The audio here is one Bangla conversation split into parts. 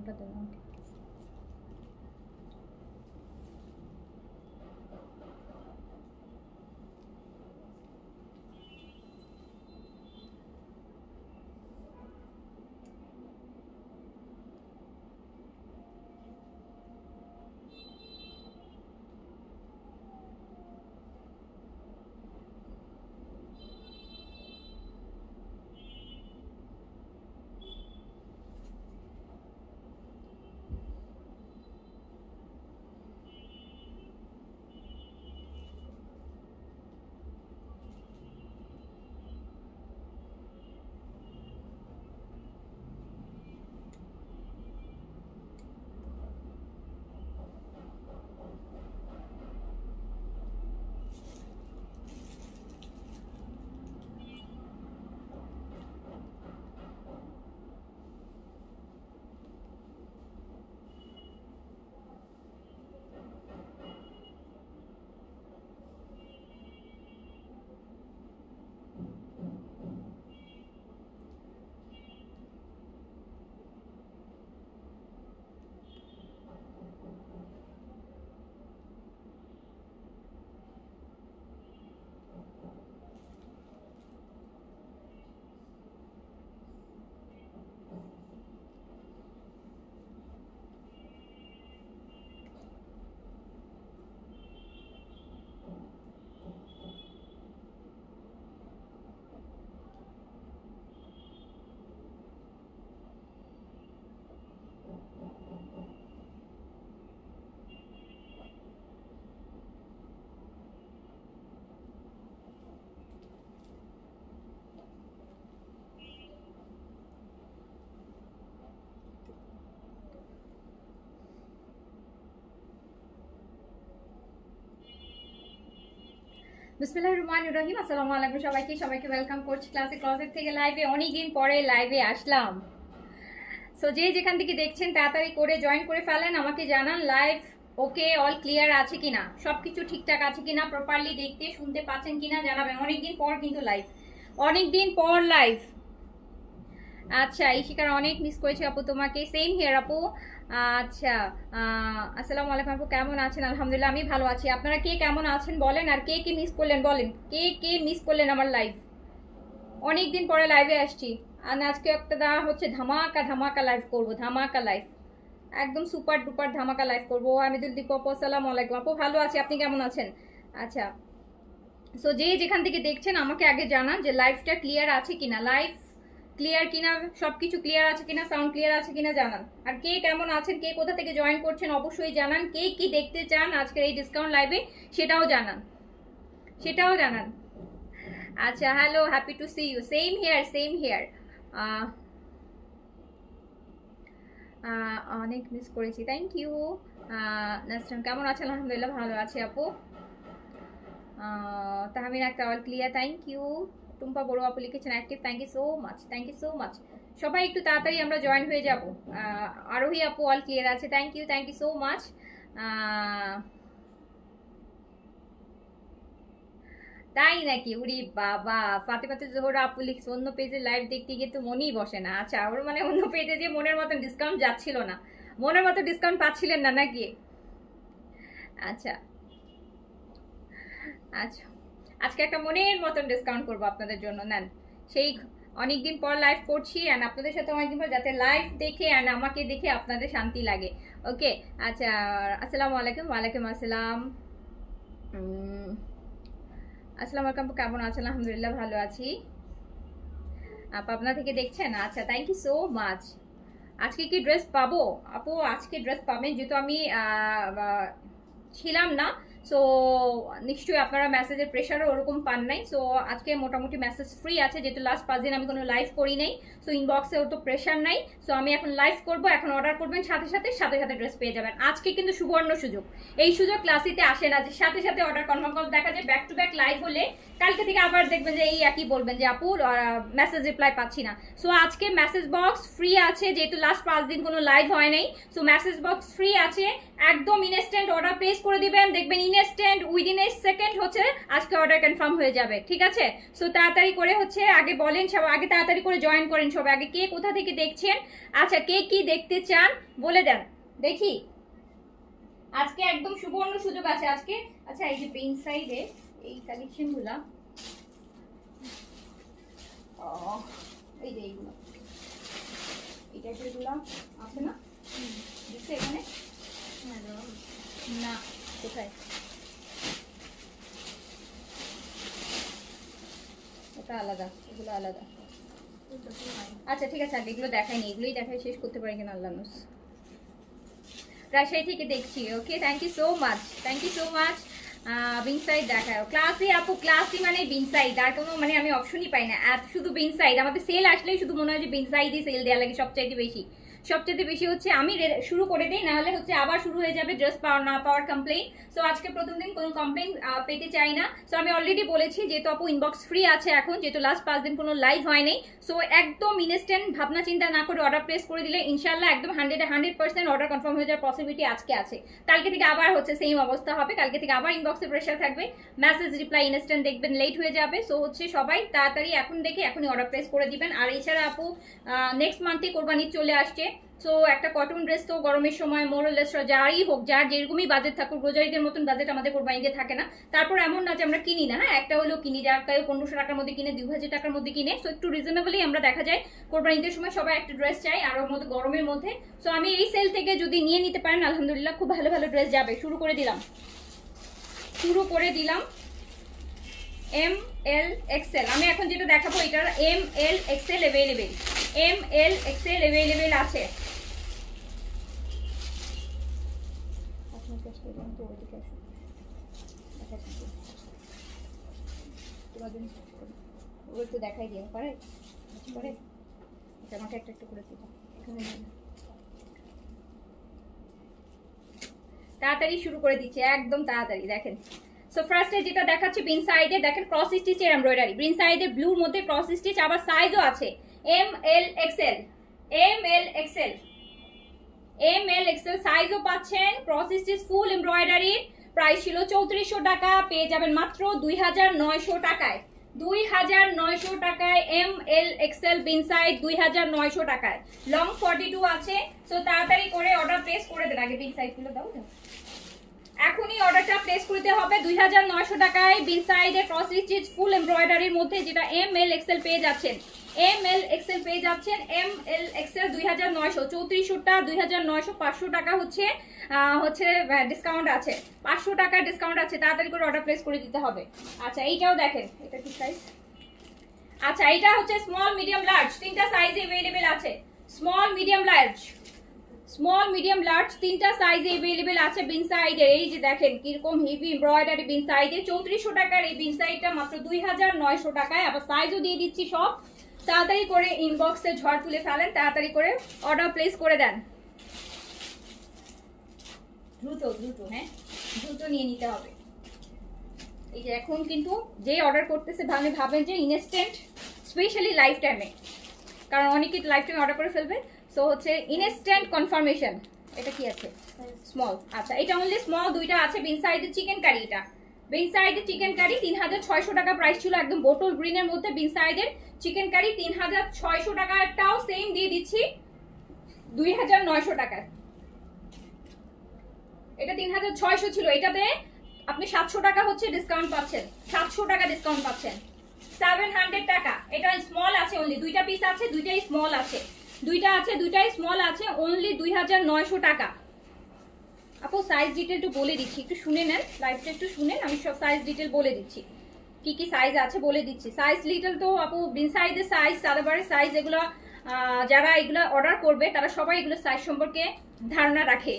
ওটা দেন আমাকে। বিসমিল্লাহির রহমানির রহিম। আসসালামু আলাইকুম সবাইকে ওয়েলকাম করছি ক্লাসিক ক্লজেট থেকে লাইভে। অনেকদিন পরে লাইভে আসলাম। সো যে যেখান থেকে দেখছেন তাড়াতাড়ি করে জয়েন করে ফেলেন, আমাকে জানান লাইভ ওকে অল ক্লিয়ার আছে কিনা, সবকিছু ঠিকঠাক আছে কিনা, প্রপারলি দেখতে শুনতে পাচ্ছেন কিনা জানাবেন। অনেকদিন পর কিন্তু লাইভ, অনেকদিন পর লাইভ। আচ্ছা ইশিকার অনেক মিস করেছি আপু তোমাকে। সেম হিয়ার আপু। আচ্ছা আসসালামু আলাইকুম আপু, কেমন আছেন? আলহামদুলিল্লাহ আমি ভালো আছি। আপনারা কে কেমন আছেন বলেন, আর কে কে মিস করলেন বলেন, কে কে মিস করলেন আমার লাইভ। অনেকদিন পরে লাইভে আসছি, আর আজকে একটা হচ্ছে ধামাকা লাইভ করব, ধামাকা লাইভ, একদম সুপার ডুপার ধামাকা লাইভ করবো। হামিদুল দীপ আপু আসসালামু আলাইকুম আপু, ভালো আছি, আপনি কেমন আছেন? আচ্ছা সো যে যেখান থেকে দেখছেন আমাকে আগে জানান যে লাইভটা ক্লিয়ার আছে কিনা, লাইভ ক্লিয়ার কিনা, সবকিছু ক্লিয়ার আছে কিনা, সাউন্ড ক্লিয়ার আছে কিনা জানান। আর কে কেমন আছেন, কে কোথা থেকে জয়েন করছেন অবশ্যই জানান। কে কি দেখতে চান আজকের এই ডিসকাউন্ট লাইভে সেটাও জানান, সেটাও জানান। আচ্ছা hello, happy to see you. Same here, same here. অনেক মিস করেছি, থ্যাংক ইউ। নাসরান কেমন আছেন? আলহামদুলিল্লাহ ভালো আছি আপু। তাহমির একটা all clear, thank you. Tumpa বড় আপু লিখেছেন active, thank you so much, thank you so much. সবাই একটু তাড়াতাড়ি আমরা জয়েন হয়ে যাব। আরোহী আপু অল ক্লিয়ার আছে, থ্যাংক ইউ সো মাচ। তাই নাকি? উরি বাবা, ফাতেমাতে জোহরা আপু লিখছে অন্য পেজে লাইভ দেখতে গিয়ে তো মনেই বসে না। আচ্ছা ওর মানে অন্য পেজে যে মনের মতন ডিসকাউন্ট যাচ্ছিল না, মনের মতো ডিসকাউন্ট পাচ্ছিলেন না নাকি? আচ্ছা আচ্ছা আজকে একটা মনের মতন ডিসকাউন্ট করবো আপনাদের জন্য, নেন। সেই অনেকদিন পর লাইভ করছি অ্যান্ড আপনাদের সাথে অনেকদিন পর, যাতে লাইভ দেখে অ্যান্ড আমাকে দেখে আপনাদের শান্তি লাগে। ওকে আচ্ছা আসসালামু আলাইকুম। ওয়ালাইকুম আসসালাম। আসসালামু আলাইকুম, কেমন আছেন? আলহামদুলিল্লাহ ভালো আছি। পাবনা থেকে দেখছেন? আচ্ছা থ্যাংক ইউ সো মাচ। আজকে কি ড্রেস পাবো আপু? আজকে ড্রেস পাবেন, যেহেতু আমি ছিলাম না, সো নিশ্চয়ই আপনারা মেসেজের প্রেশারও ওরকম পান নাই। সো আজকে মোটামুটি মেসেজ ফ্রি আছে, যেহেতু লাস্ট 5 দিন আমি কোনো লাইভ করি নাই, সো ইনবক্সে ওর তো প্রেশার নাই। সো আমি এখন লাইভ করব, এখন অর্ডার করবেন, সাথে সাথে ড্রেস পেয়ে যাবেন। আজকে কিন্তু সুবর্ণ সুযোগ, এই সুযোগ ক্লাসিতে আসে না যে সাথে সাথে অর্ডার কনফার্ম করে। দেখা যায় ব্যাক টু ব্যাক লাইভ হলে কালকে থেকে আবার দেখবেন যে এই একই বলবেন যে আপু মেসেজ রিপ্লাই পাচ্ছি না। সো আজকে মেসেজ বক্স ফ্রি আছে, যেহেতু লাস্ট 5 দিন কোনো লাইভ হয় নাই, সো মেসেজ বক্স ফ্রি আছে। একদম ইনস্ট্যান্ট অর্ডার প্লেস করে দিবেন, দেখবেন ইনস্ট্যান্ট উইদিন এ সেকেন্ড হচ্ছে আজকে অর্ডার কনফার্ম হয়ে যাবে, ঠিক আছে? সো তাড়াতাড়ি করে হচ্ছে আগে বলেন সব, আগে তাড়াতাড়ি করে জয়েন করেন সব, আগে কে কোথা থেকে দেখছেন, আচ্ছা কে কি দেখতে চান বলে দেন দেখি। আজকে একদম সুবর্ণ সুযোগ আছে আজকে। আচ্ছা এই যে পেন সাইডে এই কালেকশনগুলা, এই যে এইগুলো এই টাইপের গুলা আছে না, দেখছে এখানে না কোথায়, ওটা আলাদা এগুলো আলাদা। আচ্ছা ঠিক আছে, আগে এগুলো দেখাইনি, এগুলোই দেখাই শেষ করতে পারি কিনা আল্লাহ জানে। রাজশাহী থেকে দেখছি, okay thank you so much, thank you so much. Bin Saeed দেখায় ক্লাসি আপু, ক্লাসি মানে বিনসাইড, আর কোনো মানে আমি অপশনই পাই না, শুধু বিনসাইড। আমাদের সেল আসলেই শুধু মনে হয় যে বিনসাইডই সেল দেওয়া লাগে সবচাইতে বেশি, সবচেয়ে বেশি হচ্ছে আমি শুরু করে দিই, নাহলে হচ্ছে আবার শুরু হয়ে যাবে ড্রেস পাওয়ার না পাওয়ার কমপ্লেইন। সো আজকে প্রথম দিন কোনো কমপ্লেইন পেতে চাই না। সো আমি অলরেডি বলেছি যেহেতু আপু ইনবক্স ফ্রি আছে এখন, যেহেতু লাস্ট 5 দিন কোনো লাইভ হয় নাই, সো একদম ইনস্ট্যান্ট ভাবনা চিন্তা না করে অর্ডার প্লেস করে দিলে ইনশাল্লাহ একদম 100% অর্ডার কনফার্ম হয়ে যাওয়ার পসিবিলিটি আজকে আছে। কালকে থেকে আবার হচ্ছে সেম অবস্থা হবে, কালকে থেকে আবার ইনবক্সে প্রেশার থাকবে, মেসেজ রিপ্লাই ইনস্ট্যান্ট দেখবেন লেট হয়ে যাবে। সো হচ্ছে সবাই তাড়াতাড়ি এখন দেখে এখনই অর্ডার প্লেস করে দিবেন। আর এছাড়া আপু নেক্সট মান্থে কোরবানি চলে আসছে, সো একটা কটন ড্রেস তো গরমের সময় মোরলেস যারই হোক, যার যেরকমই বাজেট থাকুক, রোজারিদের মতন বাজেট আমাদের কোরবানিতে থাকে না। তারপর এমন না যে আমরা কিনি না, হ্যাঁ একটা হলেও কিনি, যার কেউ 1500 টাকার মধ্যে কিনে, 2000 টাকার মধ্যে কিনে। সো একটু রিজনেবলি আমরা দেখা যায় কোরবানিদের সময় সবাই একটা ড্রেস চাই, আর ওর মধ্যে গরমের মধ্যে। সো আমি এই সেল থেকে যদি নিয়ে নিতে পারেন আলহামদুলিল্লাহ, খুব ভালো ভালো ড্রেস যাবে। শুরু করে দিলাম এম এল এক্সেল। আমি এখন যেটা দেখাবো এটার M L XL available, M L XL available আছে। একটু দেখাই দিয়ে পারে আমাকে একটা একটু করে তাড়াতাড়ি শুরু করে দিচ্ছি, একদম তাড়াতাড়ি দেখেন। সো ফার্স্টে যেটা দেখাচ্ছি বিন সাইডে দেখেন ক্রস স্টিচের এমব্রয়ডারি, বিন সাইডে ব্লুর মধ্যে ক্রস স্টিচ, আবার সাইজও আছে M L XL, M L XL, M L XL সাইজও পাচ্ছেন, cross stitch full embroidery. Price ছিল 3400 টাকা, পেয়ে যাবেন মাত্র 2900 টাকায়, 2900 টাকায় এম এল এক্সেল বিন সাইড 2900 টাকায়। লং 42 আছে। সো তাড়াতাড়ি করে অর্ডার প্লেস করে দেন, আগে বিন সাইড গুলো দাও, এখনই অর্ডারটা প্লেস করতে হবে। 2900 টাকায় বিন সাইডে ক্রস স্টিচ ফুল এমব্রয়ডারির মধ্যে যেটা এম এল এক্সেল পেয়ে যাচ্ছেন, এম এল এক্সেল পেয়ে যাচ্ছেন, এম এল এক্সেল 2900, 3400টা 2900, 500 টাকা হচ্ছে ডিসকাউন্ট আছে, 500 টাকার ডিসকাউন্ট আছে, তাড়াতাড়ি করে অর্ডার প্লেস করে দিতে হবে। আচ্ছা এইটাও দেখেন, এটা কি সাইজ? আচ্ছা এটা হচ্ছে স্মল মিডিয়াম লার্জ, তিনটা সাইজ अवेलेबल আছে, small medium large, small medium large তিনটা সাইজ अवेलेबल আছে বিন সাইডের। এই যে দেখেন কিরকম হেভি এমব্রয়ডারি বিন সাইডে, 3400 টাকার এই বিন সাইডটা মাত্র 2900 টাকায়। আবার সাইজও দিয়ে দিচ্ছি সব, তাড়াতাড়ি করে ইনবক্সে ঝড় তুলে ফেলেন, তাড়াতাড়ি করে অর্ডার প্লেস করে দেন, দ্রুত দ্রুত, হ্যাঁ দ্রুত নিয়ে নিতে হবে। এই যে এখন কিন্তু যে অর্ডার করতেছে ভাবেন যে ইনস্ট্যান্ট, স্পেশালি লাইফ টাইমে, কারণ অনেকে লাইফ টাইমে অর্ডার করে ফেলবে। সো হচ্ছে ইনস্ট্যান্ট কনফার্মেশন। এটা কি আছে? স্মল। আচ্ছা এটা অনলি স্মল দুইটা আছে। বিন সাইডের চিকেন কারি, এটা বিন সাইডের চিকেন কারি 3600 টাকা প্রাইস ছিল, একদম বোটল গ্রিনের মধ্যে বিন সাইডের চিকেন কারি 3600 টাকা। একটাও সেম দিয়ে দিচ্ছি 2900 টাকায়। এটা 3600 ছিল, এটাতে আপনি 700 টাকা হচ্ছে ডিসকাউন্ট পাচ্ছেন, 700 টাকা ডিসকাউন্ট পাচ্ছেন, 700 টাকা। এটা স্মল আছে অনলি, দুইটা পিস আছে, দুইটাই স্মল আছে, দুইটা আছে, দুইটাই স্মল আছে, অনলি 2900 টাকা। আপু সাইজ ডিটেল একটু বলে দিচ্ছি, একটু শুনে নেন, লাইভটা একটু শুনেন, আমি সব সাইজ ডিটেল বলে দিচ্ছি, কি কি সাইজ আছে বলে দিচ্ছি। সাইজ ডিটেল তো আপু বিন সাইজের সাইজ, সাদাবারের সাইজ, এগুলো যারা এগুলো অর্ডার করবে তারা সবাই এগুলো সাইজ সম্পর্কে ধারণা রাখে।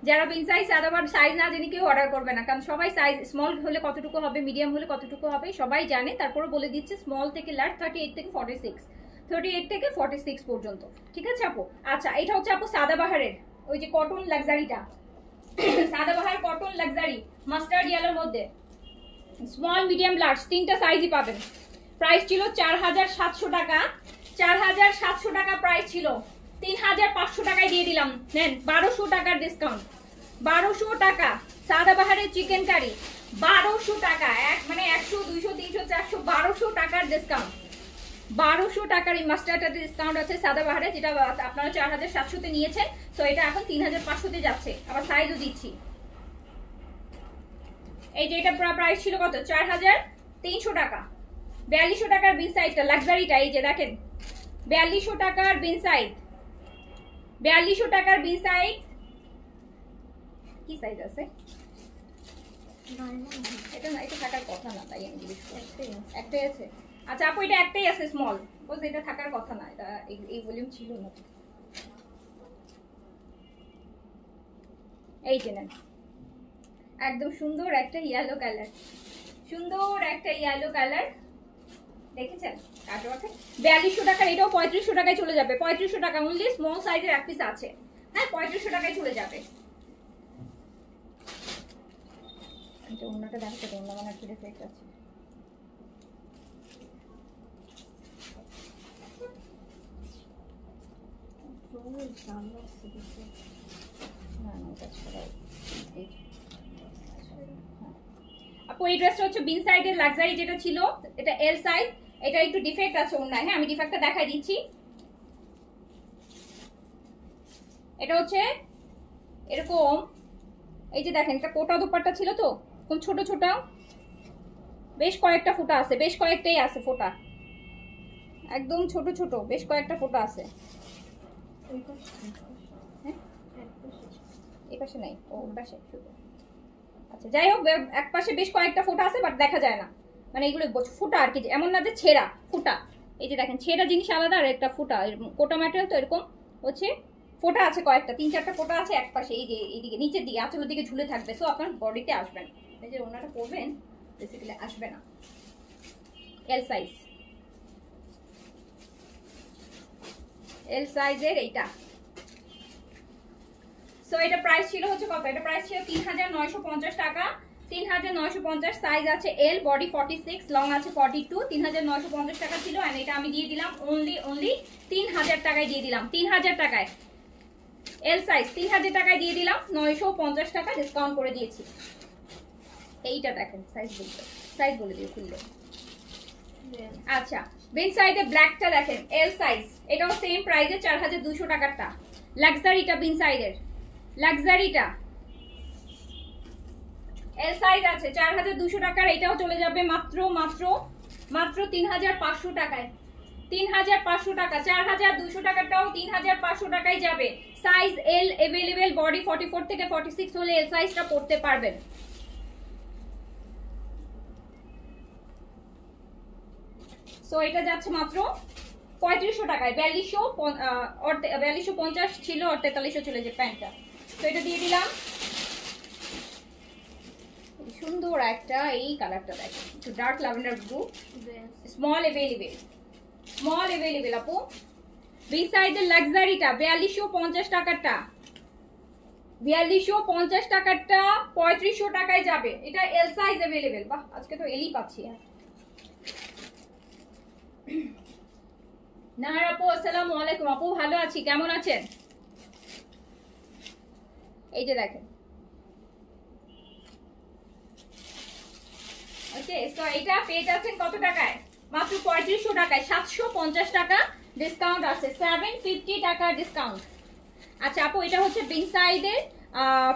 যারা বিন সাইজ সাদাবার সাইজ না জেনে কেউ অর্ডার করবে না, কারণ সবাই সাইজ স্মল হলে কতটুকু হবে, মিডিয়াম হলে কতটুকু হবে সবাই জানে। তারপরে বলে দিচ্ছে স্মল থেকে লার্জ 38 থেকে 46, 38 থেকে 46 পর্যন্ত, ঠিক আছে আপু। আচ্ছা এটা হচ্ছে আপু সাদাবাহারের ওই যে cotton লাক্সারিটা, Sadabahar cotton luxury mustard ইয়েলোর মধ্যে, স্মল মিডিয়াম লার্জ তিনটা সাইজই পাবেন। প্রাইস ছিল 4700 টাকা, 4700 টাকা প্রাইস ছিল, 3500 টাকায় দিয়ে দিলাম, নেন 1200 টাকার ডিসকাউন্ট, 1200 টাকা সাদাবাহারের চিকেন কারি, 1200 টাকা। এক মানে 100 200 300 400 1200 টাকার ডিসকাউন্ট, 1200 টাকার এই মাস্টার্ডের ডিসকাউন্ট আছে সাদাবাহারে, যেটা আপনারা 4700 তে নিয়েছেন। সো এটা এখন 3500 তে যাচ্ছে, আবার সাইজও দিচ্ছি। এই যে এটা প্রাইস ছিল কত, 4300 টাকা। 4200 টাকার বিন সাইডটা লাক্সারিটা, এই যে দেখেন 4200 টাকার বিন সাইড, 4200 টাকার বিন সাইড। কি সাইজ আছে এটা? না, এটা থাকার কথা না, তাই আমি জিজ্ঞেস করছি। একটাই আছে? আচ্ছা আপু এটা একটাই আছে স্মল, বলতে এটা থাকার কথা না, এটা এই ভলিউম ছিল না। এই যে নেন, একদম সুন্দর একটা ইয়েলো কালার, সুন্দর একটা ইয়েলো কালার, দেখেছেন? 4200 টাকার, এটাও 3500 টাকায় চলে যাবে। 3500 টাকা অনলি, স্মল সাইজের এক পিস আছে। হ্যাঁ 3500 টাকায় চলে যাবে। এটা অন্যটা দেখাতে, অন্য মানে কি ডিফেক্ট আছে। আপু এই ড্রেসটা হচ্ছে বিন সাইডের লাক্সারি যেটা ছিল, এটা এল সাইজ, এটা একটু ডিফেক্ট আছে অন্যায়। হ্যাঁ আমি ডিফেক্টটা দেখাই দিচ্ছি। এটা হচ্ছে এরকম, এই যে দেখেন এটা কোটা দুপাট্টা ছিল তো, খুব ছোট ছোট, বেশ কয়েকটা ফোঁটা আছে, বেশ কয়েকটাই আছে ফোঁটা, একদম ছোট ছোট বেশ কয়েকটা ফোঁটা আছে। এই পাশে নাই, ও পাশে শুধু। আচ্ছা যাই হোক, এক পাশে বেশ কয়েকটা ফোঁটা আছে, বাট দেখা যায় না, মানে এগুলো ফোঁটা আর কি, এমন না যে ছেঁড়া, ফোঁটা। এই যে দেখেন ছেঁড়া জিনিস আলাদা, আর একটা ফোঁটা, কোটা ম্যাটেরিয়াল তো এরকম হচ্ছে ফোঁটা আছে কয়েকটা, 3-4টা ফোঁটা আছে এক পাশে, এই যে এইদিকে নিচের দিকে আঁচলের দিকে ঝুলে থাকবে। সো আপনার বডিতে আসবে না, এই যে ওনাটা পরবেন বেসিক্যালি আসবে না। এল সাইজ, এল সাইজের এইটা। সো এটা প্রাইস ছিল হচ্ছে কত, এটা প্রাইস ছিল 3950 টাকা, 3950। সাইজ আছে এল, বডি 46, লং আছে 42, 3950 টাকা ছিল। এন্ড এটা আমি দিয়ে দিলাম অনলি 3000 টাকায় দিয়ে দিলাম, 3000 টাকায় এল সাইজ 3000 টাকায় দিয়ে দিলাম, 950 টাকা ডিসকাউন্ট করে দিয়েছি। এইটা দেখেন সাইজ বলে দিও খুললে। আচ্ছা বিন সাইডে ব্ল্যাকটা দেখেন এল সাইজ, এটাও সেম প্রাইসে 4200 টাকারটা, লাক্সারিটা বিন সাইডের, লাক্সারিটা এল সাইজ আছে 4200 টাকার। এটাও চলে যাবে মাত্র মাত্র মাত্র 3500 টাকায়, 3500 টাকা। 4200 টাকাটাও 3500 টাকায় যাবে। সাইজ এল अवेलेबल, বডি 44 থেকে 46 হলে এল সাইজটা পড়তে পারবেন। সো এটা যাচ্ছে মাত্র 3500 টাকায়, 4250 ছিল আর 4300 চলে যে প্যান্টটা। তো এটা দিয়ে দিলাম। সুন্দর একটা এই কালারটা দেখেন, একটু dark lavender blue, small available আপু। বি সাইডের লাক্সারিটা 4250 টাকারটা, 4250 টাকারটা 3500 টাকায় যাবে। এটা এল সাইজ अवेलेबल। বাহ আজকে তো এলই পাচ্ছি। নাহার আপু আসসালামু আলাইকুম। আপু ভালো আছি, কেমন আছেন? এই যে দেখেন, ওকে। সো এটা পেয়ে যাচ্ছেন কত টাকায়? মাত্র 3500 টাকায়, 750 টাকা ডিসকাউন্ট আছে, 750 টাকা ডিসকাউন্ট। আচ্ছা আপু এটা হচ্ছে বিন সাইডের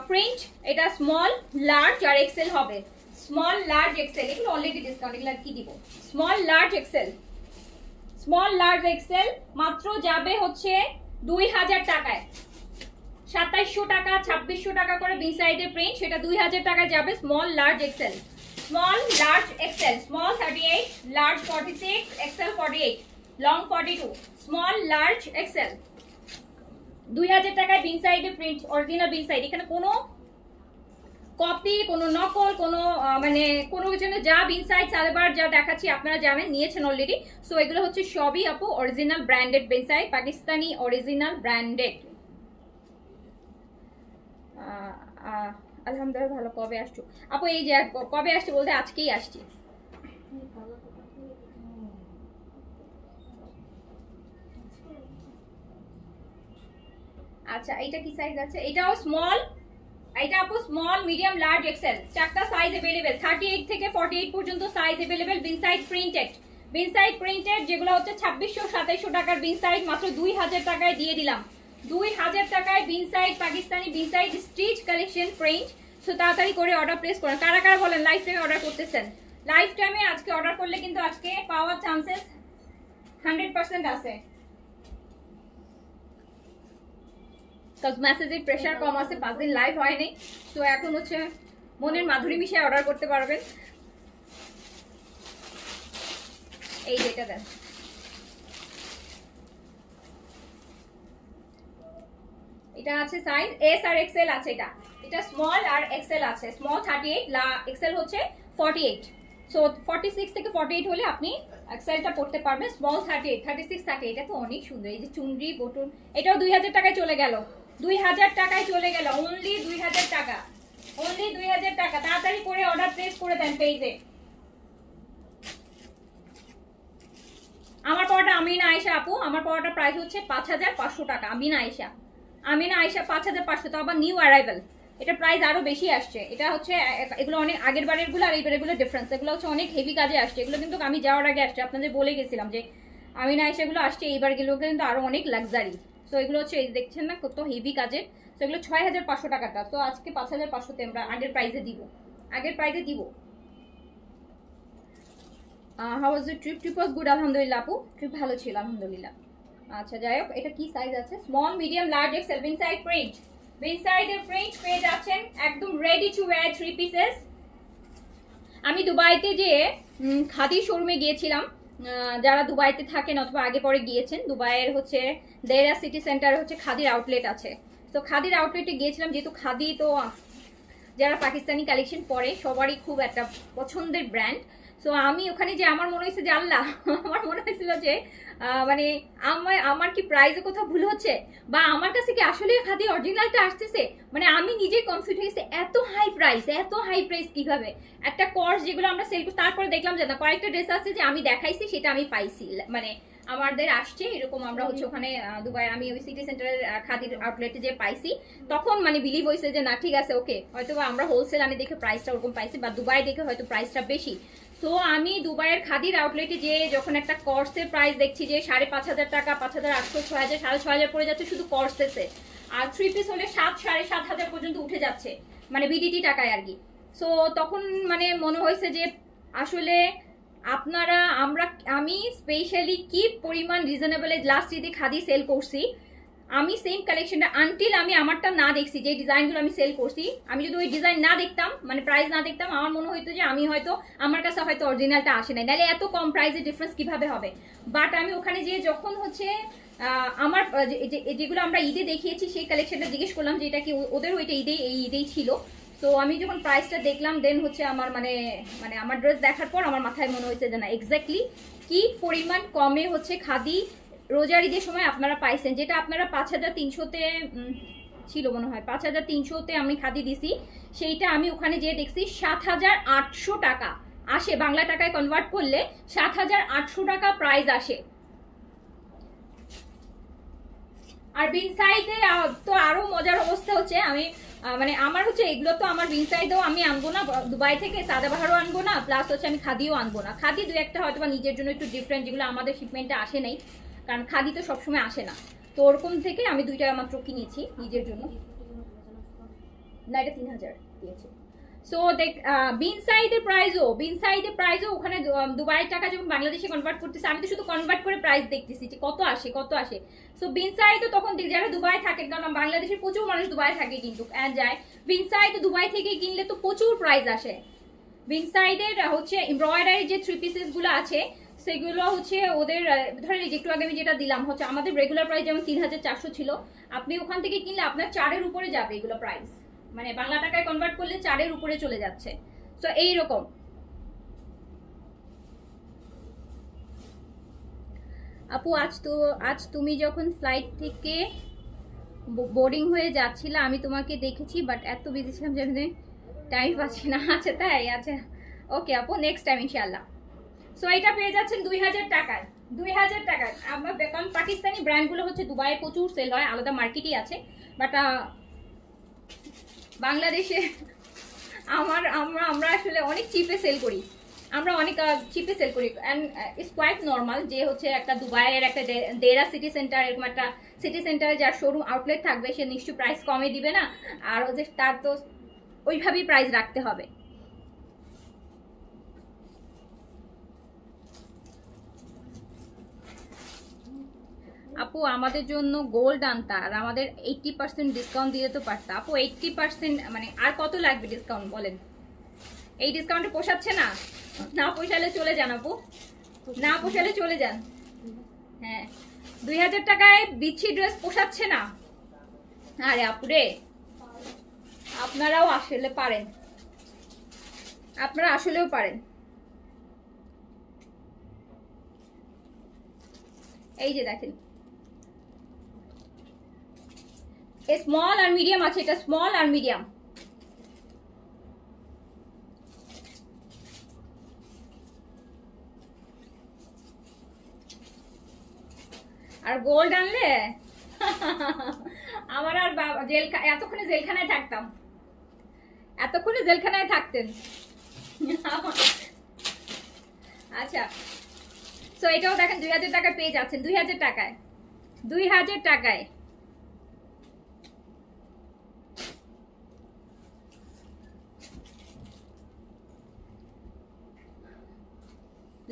প্রিন্ট, এটা স্মল লার্জ আর এক্সেল হবে, স্মল লার্জ এক্সেল। এগুলো অলরেডি ডিসকাউন্ট, এগুলো কি দিব? Small large XL, small large Excel মাত্র যাবে হচ্ছে 2000 টাকায়, 2700 টাকা 2600 টাকা করে বি সাইডের প্রিন্ট, সেটা 2000 টাকায় যাবে। Small large XL, small large XL, small 38, large 46, XL 48, long 42, small large XL 2000 টাকায় বিন সাইডের প্রিন্ট, অরিজিনাল বিন সাইড। এখানে কোনো কপি, কোনো নকল, কোনো মানে কোনো কিছু না, যা বিন সাইড সালোয়ার যা দেখাচ্ছি আপনারা জানেন, নিয়েছেন অলরেডি। সো এগুলো হচ্ছে সবই আপু অরিজিনাল ব্র্যান্ডেড বিন সাইড, পাকিস্তানি অরিজিনাল ব্র্যান্ডেড। আলহামদুলিল্লাহ ভালো। কবে আসছো আপু? এই যে কবে আসছি বলতে আজকেই আসছি। আচ্ছা এইটা কি সাইজ আছে? এটাও স্মল এটা আপু স্মল মিডিয়াম লার্জ এক্সেল চারটা সাইজ अवेलेबल 38 থেকে 48 পর্যন্ত সাইজ अवेलेबल বিনসাইড প্রিন্টেড যেগুলো হচ্ছে 2600 2700 টাকার বিনসাইড মাত্র 2000 টাকায় দিয়ে দিলাম 2000 টাকায় Bin Saeed Pakistani Bin Saeed stitch collection print. So তাড়াতাড়ি করে অর্ডার প্লেস করেন। কারা কারা বলেন লাইভ টাইমে অর্ডার করতেছেন? লাইভ টাইমে আজকে অর্ডার করলে কিন্তু আজকে পাওয়ার চান্সেস 100% আছে। মেসেজের প্রেশার কম আছে, 5 দিন লাইভ হয়নি, তো এখন হচ্ছে মনের মাধুরী মিশিয়ে অর্ডার করতে পারবেন। এই যেটা দেন, এটা আছে সাইজ এস আর এক্সেল আছে। এটা স্মল আর এক্সেল আছে। স্মল 38, এক্সেল হচ্ছে 48। সো 46 থেকে 48 হলে আপনি এক্সেলটা পড়তে পারবেন। স্মল 38, 36 থাকে। এটা তো অনেক সুন্দর। এই যে চুনরি বটন, এটাও 2000 টাকায় চলে গেল। 2000 টাকায় চলে গেল। অনলি 2000 টাকা, অনলি 2000 টাকা। তাড়াতাড়ি করে অর্ডার প্লেস করে দেন পেজে। আমার পড়াটা আমিনা আয়েশা আপু, আমার পড়াটা প্রাইস হচ্ছে 5500 টাকা। আমিনা আয়েশা 5500, তো আবার নিউ অ্যারাইভাল। এটা প্রাইস আরো বেশি আসছে। এটা হচ্ছে এগুলো অনেক আগের বারের গুলো আর এইবারের গুলো ডিফারেন্স। এগুলো হচ্ছে অনেক হেভি কাজে আসছে। এগুলো কিন্তু আমি যাওয়ার আগে আসছে, আপনাদের বলে গেছিলাম যে আমিনা আয়েশা গুলো আসছে, এইবার গুলো কিন্তু আরো অনেক লাক্সারি। তো এগুলো হচ্ছে দেখছেন না কত হেভি কাজের। তো এগুলো 6500 টাকাটা, তো আজকে 5500 তে আমরা আগের প্রাইসে দিব। How was the trip? Trip was good আলহামদুলিল্লাহ আপু, ট্রিপ ভালো ছিল আলহামদুলিল্লাহ। আচ্ছা যাই হোক, এটা কি সাইজ আছে? Small medium large XL Bin Saeed print পেয়ে যাচ্ছেন একদম রেডি টু ওয়্যার 3 পিসেস। আমি দুবাইতে যে খাদি শোরুমে গিয়েছিলাম, যারা দুবাইতে থাকেন অথবা আগে পরে গিয়েছেন, দুবাইয়ের হচ্ছে দেরা সিটি সেন্টারে হচ্ছে খাদির আউটলেট আছে। তো খাদির আউটলেটে গিয়েছিলাম, যেহেতু খাদি তো যারা পাকিস্তানি কালেকশন পরে সবারই খুব একটা পছন্দের ব্র্যান্ড। সো আমি ওখানে যে আমার মনে হয়েছে যে আল্লাহ, আমার মনে হয়েছিল যে মানে আমার কি প্রাইসে কোথাও ভুল হচ্ছে, বা আমার কাছে কি আসলে খাদি অরিজিনালটা আসতেছে। মানে আমি নিজেই কনফিউজ হয়ে গেছি, এত হাই প্রাইস কিভাবে একটা কোর্স যেগুলো আমরা সেল করি। তারপরে দেখলাম যে না, কয়েকটা ড্রেস আছে যে আমি দেখাইছি সেটা আমি পাইছি, মানে আমাদের আসছে এরকম। আমরা হচ্ছে ওখানে দুবাইয়ের আমি ওই সিটি সেন্টারের খাদির আউটলেটে যে পাইছি, তখন মানে বিলিভ হয়েছে যে না ঠিক আছে, ওকে হয়তো আমরা হোলসেল আনি দেখে প্রাইসটা ওরকম পাইছি, বা দুবাই দেখে হয়তো প্রাইসটা বেশি। তো আমি দুবাইয়ের খাদির আউটলেটে যে যখন একটা কোর্সের প্রাইস দেখছি যে 5500 টাকা, 5800, 6000, 6500 পড়ে যাচ্ছে শুধু কোর্সেসে, আর 3 পিস হলে 7, 7500 পর্যন্ত উঠে যাচ্ছে, মানে বিডিটি টাকায় আর কি। সো তখন মানে মনে হয়েছে যে আসলে আপনারা আমি স্পেশালি কি পরিমাণ রিজনেবল লাস্ট ঈদে খাদি সেল করছি। আমি সেম কালেকশনটা আনটিল আমি আমারটা না দেখছি, যে ডিজাইনগুলো আমি সেল করছি, আমি যদি ওই ডিজাইন না দেখতাম, মানে প্রাইস না দেখতাম, আমার মনে হইতো যে আমি হয়তো আমার কাছে হয়তো অরিজিনালটা আসে নাই, নাহলে এত কম প্রাইসের ডিফারেন্স কিভাবে হবে। বাট আমি ওখানে যেয়ে যখন হচ্ছে আমার যেগুলো আমরা ঈদে দেখিয়েছি সেই কালেকশনটা জিজ্ঞেস করলাম যে এটা কি ওদের ওইটা এই ঈদেই ছিল। তো আমি যখন প্রাইসটা দেখলাম দেন হচ্ছে আমার মানে আমার ড্রেস দেখার পর আমার মাথায় মনে হয়েছে যে না, এক্স্যাক্টলি কি পরিমাণ কমে হচ্ছে খাদি রোজার ঈদের সময় আপনারা পাইছেন। যেটা আপনারা 5300-তে ছিল মনে হয়, 5300-তে আমি খাদি দিছি, সেইটা আমি ওখানে যেয়ে দেখছি 7800 টাকা আসে। বাংলা টাকায় কনভার্ট করলে 7800 টাকা প্রাইস আসে। আর বিনসাইডে তো আরো মজার অবস্থা হচ্ছে, আমি মানে আমার হচ্ছে এগুলো তো আমার বিনসাইডেও আমি আনবো না দুবাই থেকে, সাদাবাহারও আনবো না, প্লাস হচ্ছে আমি খাদিও আনবো না। খাদি দু একটা হয়তো বা নিজের জন্য একটু ডিফারেন্ট, যেগুলো আমাদের শিপমেন্টে আসে নাই, কারণ খাদি তো সবসময় আসে না। তো ওরকম থেকে আমি 2 টাকা মাত্র কিনেছি নিজের জন্য। না, এটা 3000 দিয়েছি। সো দেখ বিনসাইডের প্রাইসও ওখানে দুবাই টাকা যখন বাংলাদেশে কনভার্ট করতেছে, আমি তো শুধু কনভার্ট করে প্রাইস দেখতেছি যে কত আসে। সো বিনসাইড তখন যারা দুবাই থাকে, কারণ বাংলাদেশের প্রচুর মানুষ দুবাই থাকে কিন্তু যায়, বিনসাইড দুবাই থেকে কিনলে তো প্রচুর প্রাইস আসে। বিনসাইডের হচ্ছে এমব্রয়ডারি যে 3 পিসেস গুলো আছে সেগুলো হচ্ছে ওদের ধরেন একটু আগে আমি যেটা দিলাম হচ্ছে আমাদের রেগুলার প্রাইস যেমন 3400 ছিল, আপনি ওখান থেকে কিনলে আপনার 4-এর উপরে যাবে এগুলো প্রাইস, মানে বাংলা টাকায় কনভার্ট করলে 4-এর উপরে চলে যাচ্ছে। সো এইরকম। আপু আজ তুমি যখন ফ্লাইট থেকে বোর্ডিং হয়ে যাচ্ছিল আমি তোমাকে দেখেছি, বাট এত বিজি ছিলাম যে টাইম পাচ্ছি না। আচ্ছা তাই, আচ্ছা ওকে আপু, নেক্সট টাইম ইনশাআল্লাহ। সো এটা পেয়ে যাচ্ছেন 2000 টাকায়। আমরা কারণ পাকিস্তানি ব্র্যান্ডগুলো হচ্ছে দুবাইয়ে প্রচুর সেল হয়, আলাদা মার্কেটই আছে, বাট বাংলাদেশে আমরা আসলে অনেক চিপে সেল করি, আমরা অনেক চিপে সেল করি অ্যান্ড ইটস কোয়াইট নর্মাল যে হচ্ছে একটা দুবাইয়ের একটা দেরা সিটি সেন্টার, এরকম একটা সিটি সেন্টারে যার শোরুম আউটলেট থাকবে সে নিশ্চয়ই প্রাইস কমে দিবে না, আর যে তার তো ওইভাবেই প্রাইস রাখতে হবে। আপু আমাদের জন্য গোল্ড আনতা আর আমাদের 80% ডিসকাউন্ট দিয়ে তো পারতা। আপু 80% মানে আর কত লাগবে ডিসকাউন্ট বলেন? এই ডিসকাউন্টে পোষাচ্ছে না, না পোষালে চলে যান আপু, না পোষালে চলে যান। হ্যাঁ 2000 টাকায় বিচ্ছি ড্রেস পোষাচ্ছে না। আরে আপুরে আপনারাও আসলে পারেন, আপনারা আসলেও পারেন। এই যে দেখেন স্মল আর মিডিয়াম আছে, এটা স্মল আর মিডিয়াম। আর গোল্ড আনলে আমার আর জেল, এতক্ষণে জেলখানায় থাকতাম, এতক্ষণে জেলখানায় থাকতেন। আচ্ছা সো এটাও দেখেন 2000 টাকায় পেয়ে যাচ্ছেন, 2000 টাকায়, 2000 টাকায়।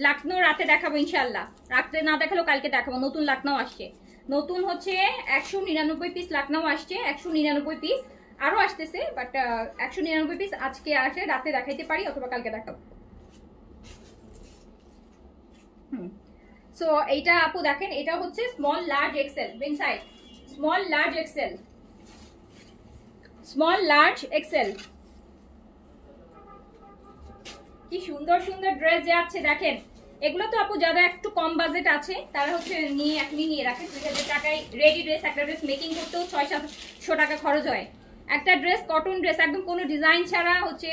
লাকনো রাতে দেখাবো ইনশাল্লাহ, রাতে না দেখালেও কালকে দেখাবো। নতুন লাকনো আসছে, নতুন হচ্ছে 199 পিস লাকনো আসছে, 199 পিস আরো আসতেছে, বাট 199 পিস আজকে আসে, রাতে দেখাইতে পারি অথবা কালকে দেখাবো। সো এইটা আপু দেখেন, এটা হচ্ছে small large Excel inside, small large XL, small large Excel. কি সুন্দর সুন্দর ড্রেস যাচ্ছে দেখেন। এগুলো তো আপু যারা একটু কম বাজেট আছে তারা হচ্ছে নিয়ে এখনই নিয়ে রাখে। 2000 টাকায় রেডি ড্রেস, একটা ড্রেস মেকিং করতেও 600-700 টাকা খরচ হয়। একটা ড্রেস কটন ড্রেস একদম কোনো ডিজাইন ছাড়া হচ্ছে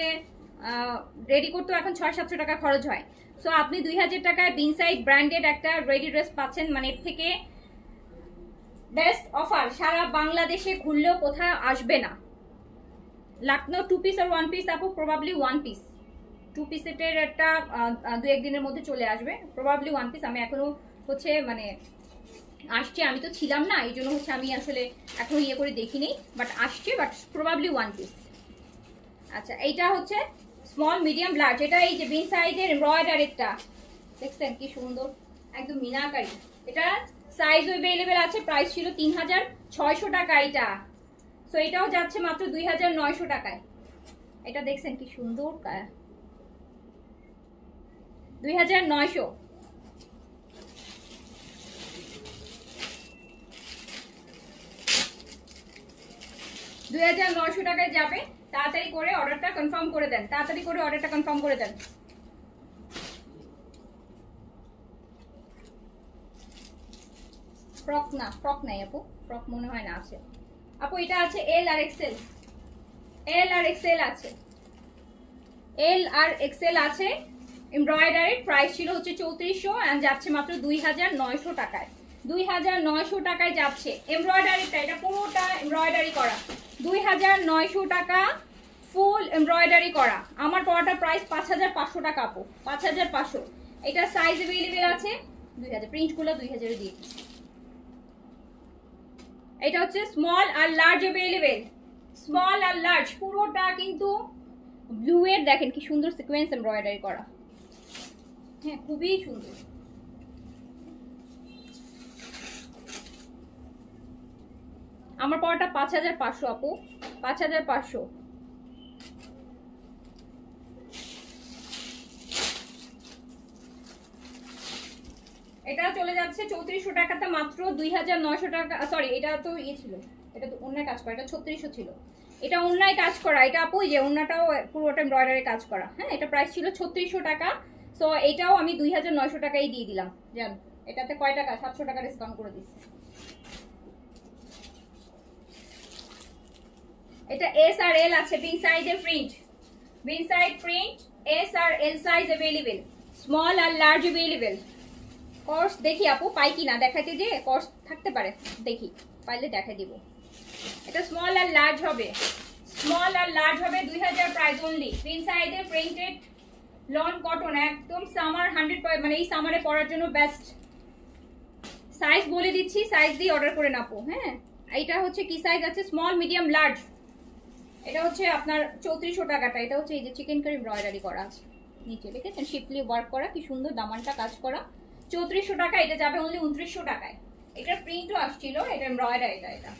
রেডি করতেও এখন 600-700 টাকা খরচ হয়। সো আপনি 2000 টাকায় বিনসাইড ব্র্যান্ডেড একটা রেডি ড্রেস পাচ্ছেন, মানে এর থেকে বেস্ট অফার সারা বাংলাদেশে ঘুরলেও কোথাও আসবে না। লাকনো 2 পিস আর 1 পিস আপু, প্রবাবলি 1 পিস, 2 পিস সেটের একটা 2-1 দিনের মধ্যে চলে আসবে, প্রবাবলি 1 পিস। আমি এখনো হচ্ছে মানে আসছে, আমি তো ছিলাম না এই জন্য হচ্ছে আমি আসলে এখনো ইয়ে করে দেখিনি, বাট আসছে, বাট প্রবাবলি 1 পিস। আচ্ছা এইটা হচ্ছে স্মল মিডিয়াম লার্জ, এটা এই যে বিন সাইজের এমব্রয়ডারিটা দেখছেন কি সুন্দর, একদম মিনাকারি। এটা সাইজ অ্যাভেলেবেল আছে, প্রাইস ছিল 3600 টাকা এটা, সো এটাও যাচ্ছে মাত্র 2900 টাকায়। এটা দেখছেন কি সুন্দর, 2900। টাকায় যাবে, তাড়াতাড়ি করে অর্ডারটা কনফার্ম করে দেন, তাড়াতাড়ি করে অর্ডারটা কনফার্ম করে দেন। ফ্রক না, ফ্রক নাই আপু, ফ্রক মনে হয় না আছে আপু। এটা আছে এল আর এক্সেল, এল আর এক্সেল আছে, এল আর এক্সেল আছে। এমব্রয়ডারি প্রাইস ছিল হচ্ছে 3400 এন্ড যাচ্ছে মাত্র 2900 টাকায়, 2900 টাকায় যাচ্ছে। এমব্রয়ডারিটা এটা পুরোটা এমব্রয়ডারি করা, 2900 টাকা ফুল এমব্রয়ডারি করা। আমার পড়াটা প্রাইস 5500 টাকা আপু, 5500। এটা সাইজ अवेलेबल আছে 2000, প্রিন্টগুলো 2000 এ দিয়ে। এটা হচ্ছে স্মল আর লার্জ अवेलेबल, স্মল আর লার্জ পুরোটা কিন্তু ব্লু এর দেখেন কি সুন্দর সিকোয়েন্স এমব্রয়ডারি করা, হ্যাঁ খুবই সুন্দর। আমার পড়াটা 5500 আপু, 5500। এটা চলে যাচ্ছে 3400 টাকাতে মাত্র 2900 টাকা। সরি এটা তো ইয়ে ছিল, এটা তো অন্যায় কাজ করা, এটা 3600 ছিল, এটা অন্যায় কাজ করা। এটা আপু যে অন্যটাও পুরোটা এমব্রয়ডারি কাজ করা, হ্যাঁ এটা প্রাইস ছিল 3600 টাকা। সো এটাও আমি 2900 টাকাই দিয়ে দিলাম। জান এটাতে কয় টাকা, 700 টাকা ডিসকাউন্ট করে দিচ্ছি। এটা এস আর এল আছে, বিন সাইজের প্রিন্ট, বিন সাইড প্রিন্ট, এস আর এল সাইজ अवेलेबल, স্মল আর লার্জ अवेलेबल। কর্স দেখি আপু পাই কিনা, দেখাতে যে কর্স থাকতে পারে, দেখি পাইলে দেখাই দিব। এটা স্মল আর লার্জ হবে, স্মল আর লার্জ হবে 2000 প্রাইস অনলি। ইনসাইডে প্রিন্টেড লন কটন, একদম সামার 100, মানে এই সামারে পরার জন্য বেস্ট। সাইজ বলে দিচ্ছি, সাইজ দিয়ে অর্ডার করে নাপো। হ্যাঁ, এইটা হচ্ছে কি সাইজ আছে, স্মল মিডিয়াম লার্জ। এটা হচ্ছে আপনার 3400 টাকাটা। এটা হচ্ছে এই যে চিকেন কারি এমব্রয়ডারি করা আছে নিচে, দেখেছেন শিপলি ওয়ার্ক করা, কি সুন্দর দামানটা কাজ করা। 3400 টাকা, এটা যাবে অনলি 2900 টাকায়। এটার প্রিন্টও আসছিল, এটা এমব্রয়ডারিটা। এটা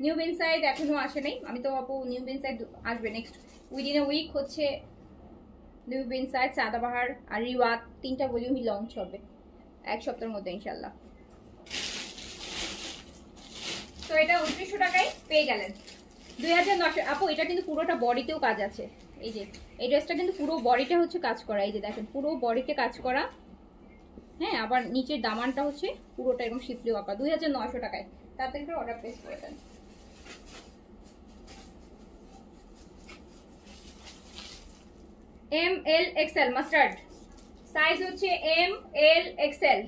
নিউ ইনসাইড এখনো আসে নাই, আমি তো আপু নিউ ইনসাইড আসবে নেক্সট উইদিন এ উইক। হচ্ছে নিউ ইনসাইড, সাদাবাহার আর রিওয়াত 3টা ভলিউমই লঞ্চ হবে 1 সপ্তাহের মধ্যে ইনশাল্লাহ। তো এটা 2900 টাকায় পেয়ে গেলেন। 2900 আপু। এটা কিন্তু পুরোটা বডিতেও কাজ আছে, এই যে এই ড্রেসটা কিন্তু পুরো বডিটা হচ্ছে কাজ করা, এই যে দেখেন পুরো বডিতে কাজ করা। হ্যাঁ, আবার নিচের দামানটা হচ্ছে পুরোটা এরকম শিপলি আঁকা। 2900 টাকায় তাড়াতাড়ি করে অর্ডার প্লেস করে দেন। ML XL মাস্টার্ড সাইজ হচ্ছে ML XL।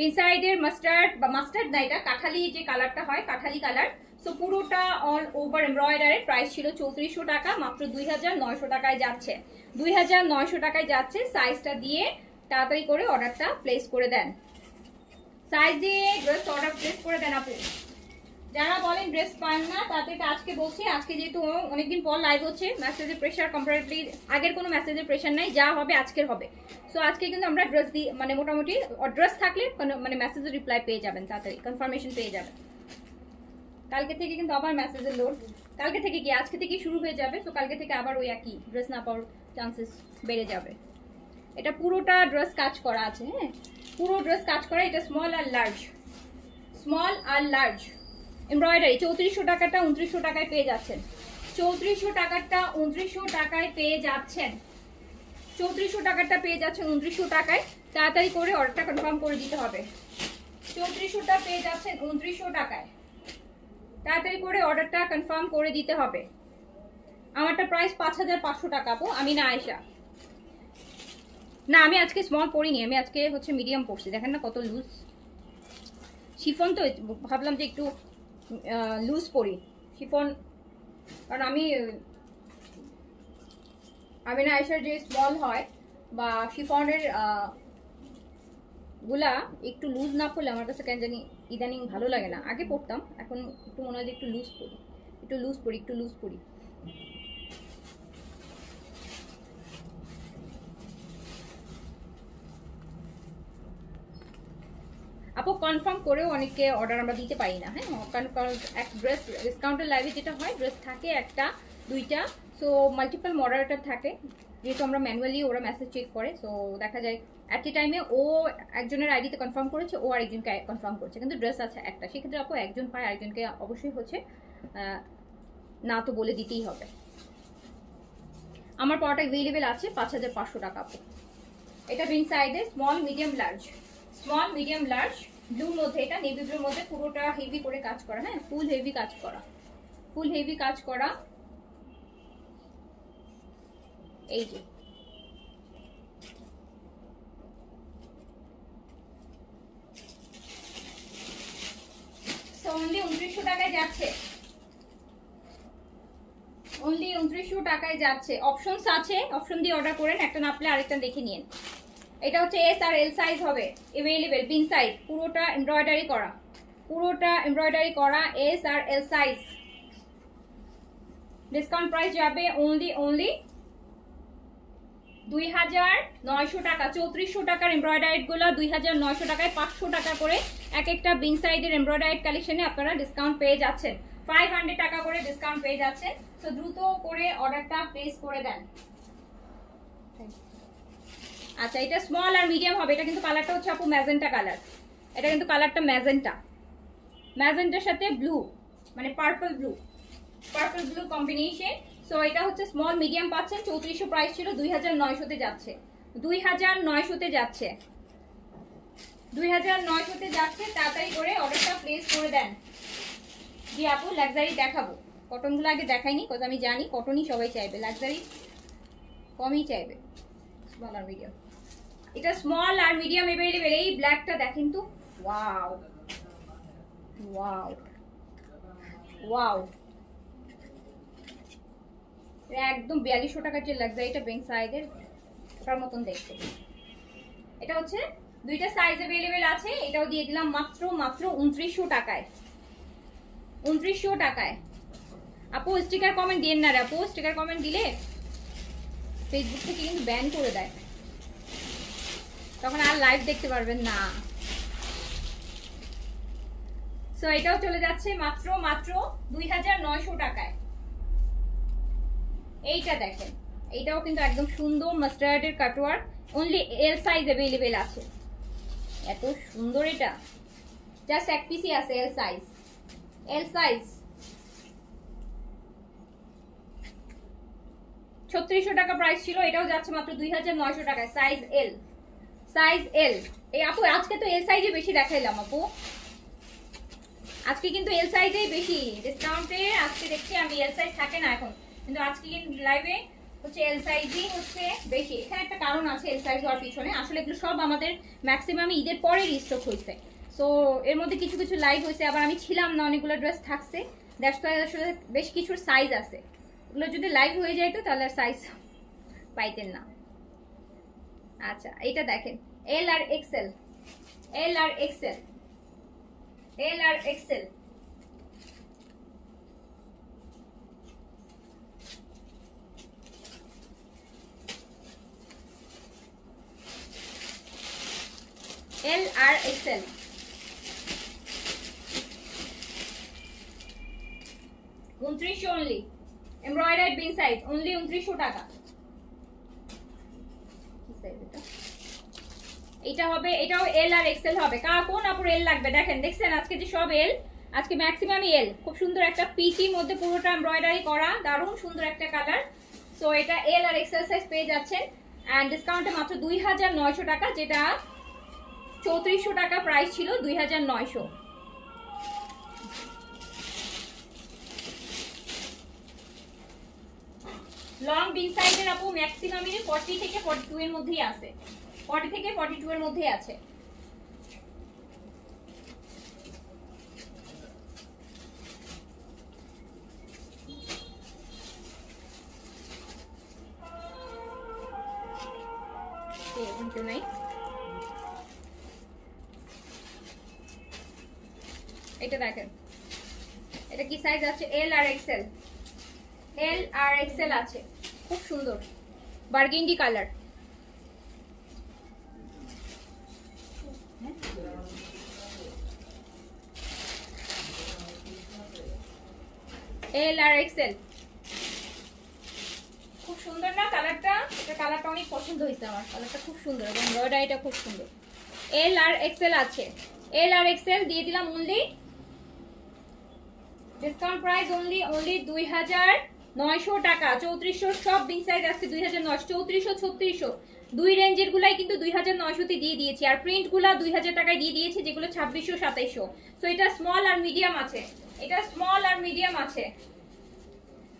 ইনসাইডের মাস্টার্ড বা মাস্টার্ড না, এটা কাঠালি যে কালারটা হয়, কাঠালি কালার। সো পুরোটা অল ওভার এমব্রয়ডারি। প্রাইস ছিল 3400 টাকা, মাত্র 2900 টাকায় যাচ্ছে। 2900 টাকায় যাচ্ছে। সাইজটা দিয়ে তাড়াতাড়ি করে অর্ডারটা প্লেস করে দেন। সাইজ দিয়ে ড্রেস অর্ডার প্লেস করে দেন আপু। যারা বলেন ড্রেস পান না তাদেরকে আজকে বলছি, আজকে যেহেতু অনেকদিন পর লাইভ হচ্ছে, মেসেজের প্রেশার কম্পারেটিভলি আগের কোনো মেসেজের প্রেশার নাই, যা হবে আজকের হবে। সো আজকে কিন্তু আমরা ড্রেস দিই, মানে মোটামুটি ড্রেস থাকলে মানে মেসেজের রিপ্লাই পেয়ে যাবেন, তাড়াতাড়ি কনফার্মেশন পেয়ে যাবেন। কালকে থেকে কিন্তু আবার মেসেজের লোড, কালকে থেকে কি আজকে থেকে শুরু হয়ে যাবে। তো কালকে থেকে আবার ওই একই ড্রেস না পাওয়ার চান্সেস বেড়ে যাবে। এটা পুরোটা ড্রেস কাজ করা আছে। হ্যাঁ, পুরো ড্রেস কাজ করা। এটা স্মল আর লার্জ, স্মল আর লার্জ এমব্রয়ডারি। 3400 টাকাটা 2900 টাকায় পেয়ে যাচ্ছেন। 3400 টাকাটা 2900 টাকায় পেয়ে যাচ্ছেন। 3400 টাকাটা পেয়ে যাচ্ছেন 2900 টাকায়। তাড়াতাড়ি করে অর্ডারটা কনফার্ম করে দিতে হবে। 3400টা পেয়ে যাচ্ছেন 2900 টাকায়। তাড়াতাড়ি করে অর্ডারটা কনফার্ম করে দিতে হবে। আমারটা প্রাইস 5500 টাকা আপু। আমি না আয়েশা না, আমি আজকে স্মল পরিনি, আমি আজকে হচ্ছে মিডিয়াম পরছি। দেখেন না কত লুজ শিফন, তো ভাবলাম যে একটু লুজ পরি শিফন, কারণ আমি না আয়েশার যে স্মল হয় বা শিফনের গুলা একটু লুজ না পড়লে আমার কাছে কেন জানি ইদানিং ভালো লাগে না। আগে পড়তাম, এখন একটু মনে হয় যে একটু লুজ পরি, একটু লুজ পরি, একটু লুজ পরি। আপু কনফার্ম করেও অনেককে অর্ডার আমরা দিতে পারি না। হ্যাঁ, কারণ এক ড্রেস ডিসকাউন্টের লাইভে যেটা হয়, ড্রেস থাকে একটা দুইটা, সো মাল্টিপল মডারেটর থাকে, যেহেতু আমরা ম্যানুয়ালি ওরা মেসেজ চেক করে। সো দেখা যায় অ্যাট এ টাইমে ও একজনের আইডিতে কনফার্ম করেছে, ও আরেকজনকে কনফার্ম করছে, কিন্তু ড্রেস আছে একটা। সেক্ষেত্রে আপু একজন পায়, আরেকজনকে অবশ্যই হচ্ছে না তো বলে দিতেই হবে। আমার পাওয়াটা অ্যাভেলেবেল আছে 5500 টাকা আপু। এটা বিন সাইজে small medium large, small medium large ব্লুর মধ্যে, এটা নেভি ব্লুর মধ্যে, পুরোটা হেভি করে কাজ করা। হ্যাঁ, ফুল হেভি কাজ করা, ফুল হেভি কাজ করা। এই যে অনলি 2900 টাকায় যাচ্ছে, অনলি 2900 টাকায় যাচ্ছে। অপশনস আছে, অপশন দিয়ে অর্ডার করেন, একটা নাপলে আরেকটা দেখে নিন। এটা হচ্ছে এস আর এল সাইজ হবে অ্যাভেলেবেল, পিন সাইজ, পুরোটা এমব্রয়ডারি করা, পুরোটা এমব্রয়ডারি করা, এস আর এল সাইজ। ডিসকাউন্ট প্রাইস যাবে অনলি 2900 টাকা। 3400 টাকার এমব্রয়ডারিড গুলো 2900 টাকায় 500 টাকা করে এক একটা বিন সাইডের এমব্রয়ডারিড কালেকশনে আপনারা ডিসকাউন্ট পেয়ে যাচ্ছেন। 500 টাকা করে ডিসকাউন্ট পেয়ে যাচ্ছেন। তো দ্রুত করে অর্ডারটা প্লেস করে দেন। আচ্ছা, এটা স্মল আর মিডিয়াম হবে। এটা কিন্তু কালারটা হচ্ছে আপু ম্যাজেন্টা কালার। এটা কিন্তু কালারটা ম্যাজেন্টা, ম্যাজেন্টার সাথে ব্লু, মানে purple blue, purple blue combination. So এটা হচ্ছে স্মল মিডিয়াম পাচ্ছেন। 3400 প্রাইস ছিল, 2900-তে যাচ্ছে, 2900-তে যাচ্ছে, 2900-তে যাচ্ছে। তাড়াতাড়ি করে অর্ডারটা প্লেস করে দেন। জি আপু, লাক্সারি দেখাবো। কটনগুলো আগে দেখাইনি, কজ আমি জানি কটনই সবাই চাইবে, লাক্সারি কমই চাইবে। স্মল আর মিডিয়াম, এটা স্মল আর মিডিয়াম अवेलेबल। এই ব্ল্যাকটা দেখেন তো, ওয়াও ওয়াও, ওয়াও, একদম 4200 টাকার যে লাক্সারিটা বেন সাইডের ওটার মতন দেখতে। এটা হচ্ছে দুইটা সাইজ अवेलेबल আছে, এটাও দিয়ে দিলাম মাত্র 2900 টাকায়। 2900 টাকায়। আপু স্টিকার কমেন্ট দিন না রে আপু, স্টিকার কমেন্ট দিলে ফেসবুক থেকে কিন্তু ব্যান করে দেয়, তখন আর লাইভ দেখতে পারবেন না। সো এটাও চলে যাচ্ছে মাত্র 2900 টাকায়। এইটা দেখেন, এইটাও কিন্তু একদম সুন্দর মাস্টার্ডের cutwork, only L size available আছে। এত সুন্দর, এটা জাস্ট এক পিসই আছে এল সাইজ। এল সাইজ 3600 টাকা প্রাইস ছিল, এটাও যাচ্ছে মাত্র 2900 টাকায়। সাইজ এল, সাইজ এল। এই আপু আজকে তো এল সাইজে বেশি দেখাইলাম আপু, আজকে কিন্তু এল সাইজেই বেশি ডিসকাউন্টে। আজকে দেখছি আমি এল সাইজ থাকে না এখন, কিন্তু আজকে কিন্তু লাইভে হচ্ছে এল সাইজই হচ্ছে বেশি। এখানে একটা কারণ আছে এল সাইজ হওয়ার পিছনে, আসলে এগুলো সব আমাদের ম্যাক্সিমাম ঈদের পরে রিস্টক হয়েছে। সো এর মধ্যে কিছু কিছু লাইভ হয়েছে, আবার আমি ছিলাম না, অনেকগুলো ড্রেস থাকছে, আসলে বেশ কিছুর সাইজ আছে, ওগুলো যদি লাইভ হয়ে যাইতো তাহলে সাইজ পাইতেন না। আচ্ছা এটা দেখেন, এল আর এক্সেল, এল আর এক্সেল, এল আর এক্সেল। এল আর এক্সেল, 2900 অনলি। এমব্রয়ডারি বিন সাইজ অনলি 2900 টাকা। এটা হবে, এটাও এল আর এক্সেল হবে। কোন আপুর এল লাগবে দেখেন, দেখছেন আজকে যে সব এল, আজকে ম্যাক্সিমামই এল। খুব সুন্দর একটা পিচির মধ্যে পুরোটা এমব্রয়ডারি করা, দারুণ সুন্দর একটা কালার। সো এটা এল আর এক্সেল সাইজ পেয়ে যাচ্ছেন, এন্ড ডিসকাউন্টে মাত্র 2900 টাকা, যেটা 3400 টাকা প্রাইস ছিল, 2900। লং বিন সাইজের আপু ম্যাক্সিমামই 40 থেকে 42 এর মধ্যেই আছে, 40 থেকে 42 এর মধ্যেই আছে। নাই এটা দেখেন, এটা কি সাইজ আছে? এল আর এক্সেল, এল আর এক্সেল আছে, খুব সুন্দর বার্গেন্ডি কালার। এল আর এক্সেল খুব সুন্দর না কালারটা? এটা কালারটা অনেক পছন্দ হয়েছে আমার, কালারটা খুব সুন্দর এবং এমব্রয়ডারিটা খুব সুন্দর। এল আর এক্সেল আছে, এল আর এক্সেল দিয়ে দিলাম অনলি ডিসকাউন্ট প্রাইস অনলি 2900 টাকা। 3400 সব বিগ সাইজ আজকে 2900, 3400 3600 দুই রেঞ্জের গুলাই কিন্তু 2900 তে দিয়ে দিয়েছি, আর প্রিন্ট গুলা 2000 টাকায় দিয়ে দিয়েছি, যেগুলো 2600 2700। সো এটা স্মল আর মিডিয়াম আছে, এটা স্মল আর মিডিয়াম আছে।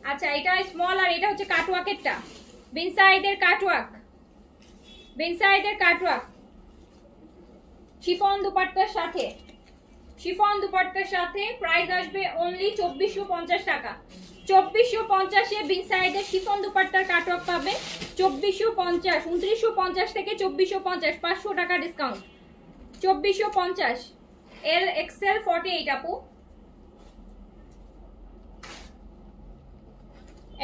আচ্ছা এটা স্মল, আর এটা হচ্ছে কাটওয়ার্কেরটা, বিন সাইডের কাটওয়ার্ক, বিন সাইডের কাটওয়ার্ক শিফন দুপাট্টার সাথে, শিফন দুপাট্টার সাথে প্রাইস আসবে অনলি 2450 টাকা। 2450 এ বিন সাইডের শিফন দুপাট্টার কাটওয়ার্ক পাবে 2450, 2950 থেকে 2450, 500 টাকা ডিসকাউন্ট। 2450 এল এক্সেল 48 আপু।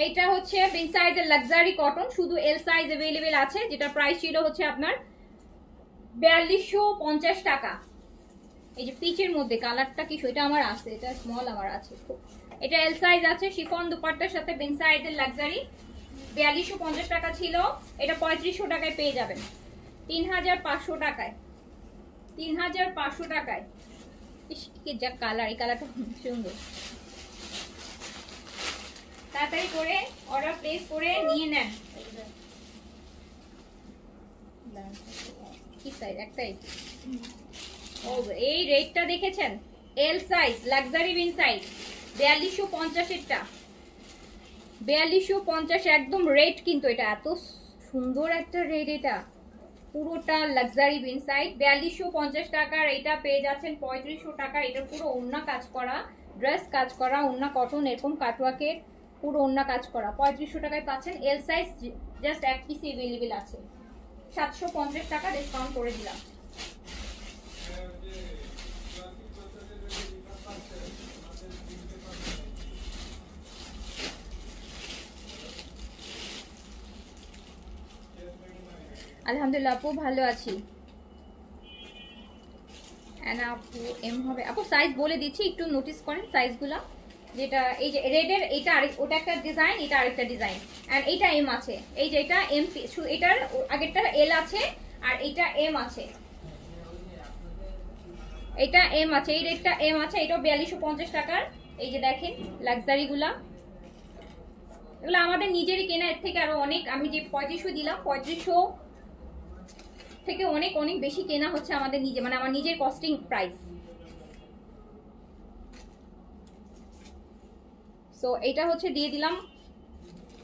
এইটা হচ্ছে বিন সাইডের লাক্সারি কটন, শুধু এল সাইজ अवेलेबल আছে, যেটা প্রাইস ছিল হচ্ছে আপনার 4250 টাকা। এই যে পিচের মধ্যে কালারটা কি সেটা আমার আছে, এটা স্মল আমার আছে, এটা এল সাইজ আছে, শিফন দুপাট্টার সাথে বিন সাইডের লাক্সারি 4250 টাকা ছিল, এটা 3500 টাকায় পেয়ে যাবেন, 3500 টাকায়, 3500 টাকায়। ইস কি যা কালার, এই কালারটা সুন্দর। তাড়াতাড়ি করে অর্ডার প্লেস করে নিয়ে নেন। কি সাইজ? একটাই। ও এই রেটটা দেখেছেন, এল সাইজ লাক্সারি বিন সাইজ 4250 এরটা, 4250 একদম রেট, কিন্তু এটা এত সুন্দর একটা রেট, এটা পুরোটা লাক্সারি বিন সাইজ 4250 টাকার। এটা পেয়ে যাচ্ছেন 3500 টাকা, এটা পুরো ওড়না কাজ করা ড্রেস কাজ করা, ওন্না কটন, এরকম কাটওয়ার্কের পুরো ওন্না কাজ করা 3500 টাকায় পাচ্ছেন। এল সাইজ জাস্ট এক পিস अवेलेबल আছে, 750 টাকা ডিসকাউন্ট করে দিলাম। আলহামদুলিল্লাহ আপু ভালো আছি। আপু এম হবে আপু, সাইজ বলে দিচ্ছি একটু নোটিস করেন সাইজগুলো। যেটা এই যে রেডের এটা ওটা একটা ডিজাইন, এটা আরেকটা ডিজাইন, এন্ড এটা এম আছে। এই যে এটা এম, এটার আগেরটা এল আছে আর এটা এম আছে, এটা এম আছে, এই রেটটা এম আছে, এটাও 4250 টাকার। এই যে দেখেন লাক্সারিগুলা, এগুলো আমাদের নিজেরই কেনা, এর থেকে আরো অনেক, আমি যে 3500 দিলাম 3500 থেকে অনেক অনেক বেশি কেনা হচ্ছে আমাদের নিজে, মানে আমার নিজের কস্টিং প্রাইস। সো এটা হচ্ছে দিয়ে দিলাম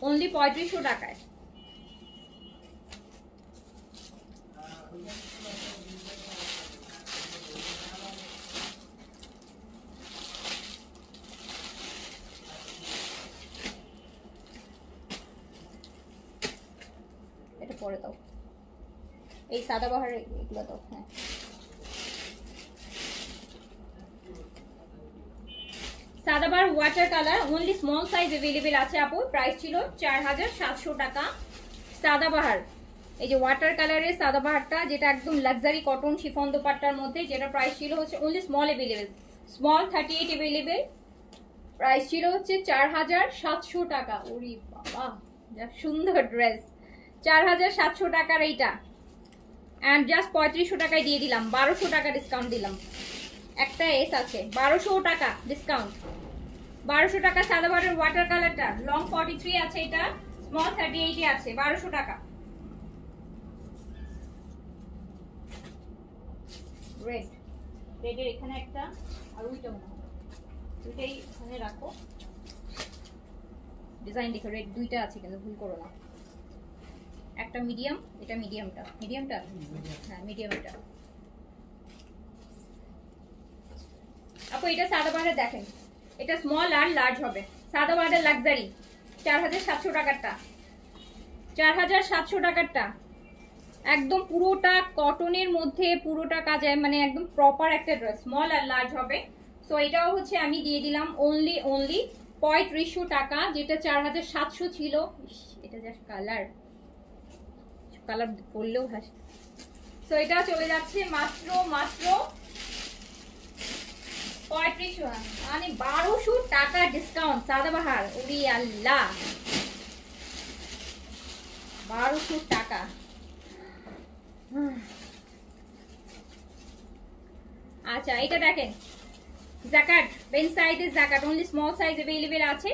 অনলি 3500 টাকায়। এটা পরে দাও, এই সাদাবাহার এগুলো দাও। হ্যাঁ সাদাবাহার water colour only small size available আছে আপু, প্রাইস ছিল 4700 টাকা। সাদাবাহার এই যে ওয়াটার কালারের সাদাবাহারটা, যেটা একদম লাক্সারি কটন শিফন দোপাট্টার মধ্যে, যেটা প্রাইস ছিল হচ্ছে only small available, small 38 available, price ছিল হচ্ছে 4700 টাকা। ওরে বাবা যা সুন্দর ড্রেস, 4700 টাকার এইটা, এন্ড জাস্ট 3500 টাকায় দিয়ে দিলাম, 1200 টাকা ডিসকাউন্ট দিলাম। একটা এস আছে, 1200 টাকা ডিসকাউন্ট, 1200 টাকা। সাদাবাহারের ওয়াটার কালারটা লং 43 আছে, এটা স্মল 38 এ আছে, 1200 টাকা। রেড, রেডের এখানে একটা আর ওইটা মনে হয় দুইটাই এখানে রাখো, ডিজাইন দেখো, রেড দুইটা আছে কিন্তু ভুল করো না। একটা মিডিয়াম, এটা মিডিয়ামটা, মিডিয়ামটা হ্যাঁ মিডিয়ামটা আপু। এটা সাদাবাহারের দেখেন, এটা স্মল আর লার্জ হবে, সাদাবাহারের লাক্সারি 4700 টাকারটা, 4700 টাকারটা একদম পুরোটা কটনের মধ্যে, পুরোটা কাজে, মানে একদম প্রপার একটা ড্রেস, স্মল আর লার্জ হবে। সো এটাও হচ্ছে আমি দিয়ে দিলাম অনলি 3500 টাকা, যেটা 4700 ছিল। এটা জাস্ট কালার, কালার করলেও হাসি। সো এটা চলে যাচ্ছে মাত্র 3500, মানে 1200 টাকা ডিসকাউন্ট। সাদাবাহার ওরে আল্লাহ, 1200 টাকা। আচ্ছা এটা দেখেন জ্যাকেট, বেন সাইজের jacket, only small size available আছে।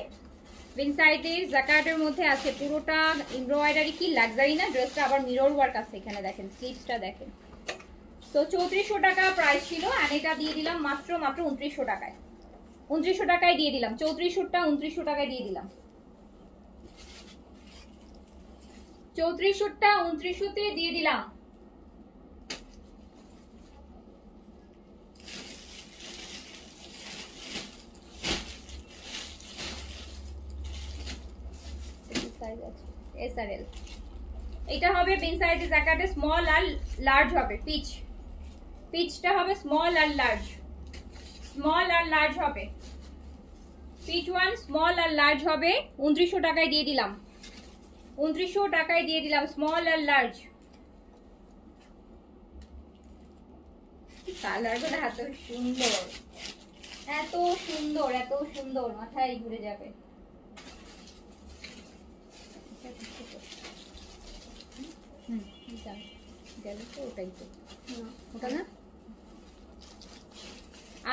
বেন সাইজের জ্যাকেটের মধ্যে আছে পুরোটা এমব্রয়ডারি, কি লাক্সারি না ড্রেসটা, আবার মিরর ওয়ার্ক আছে এখানে, দেখেন স্লিভসটা দেখেন। তো 3400 টাকা প্রাইস ছিল, আর এটা দিয়ে দিলাম মাত্র 2900 টাকায়, 2900 টাকায় দিয়ে দিলাম। 3400টা 2900 টাকায় দিয়ে দিলাম, 3400টা 2900তে দিয়ে দিলাম। এসআরএল এটা হবে বিন সাইজের জ্যাকেটে, স্মল আর লার্জ হবে, পিচটা হবে স্মল আর লার্জ, স্মল আর লার্জ হবে, পিচ ওয়ান স্মল আর লার্জ হবে। 2900 টাকায় দিয়ে দিলাম, 2900 টাকায় দিয়ে দিলাম, স্মল আর লার্জ। কালারগুলো এত সুন্দর, এত সুন্দর, এত সুন্দর, মাথায় ঘুরে যাবে।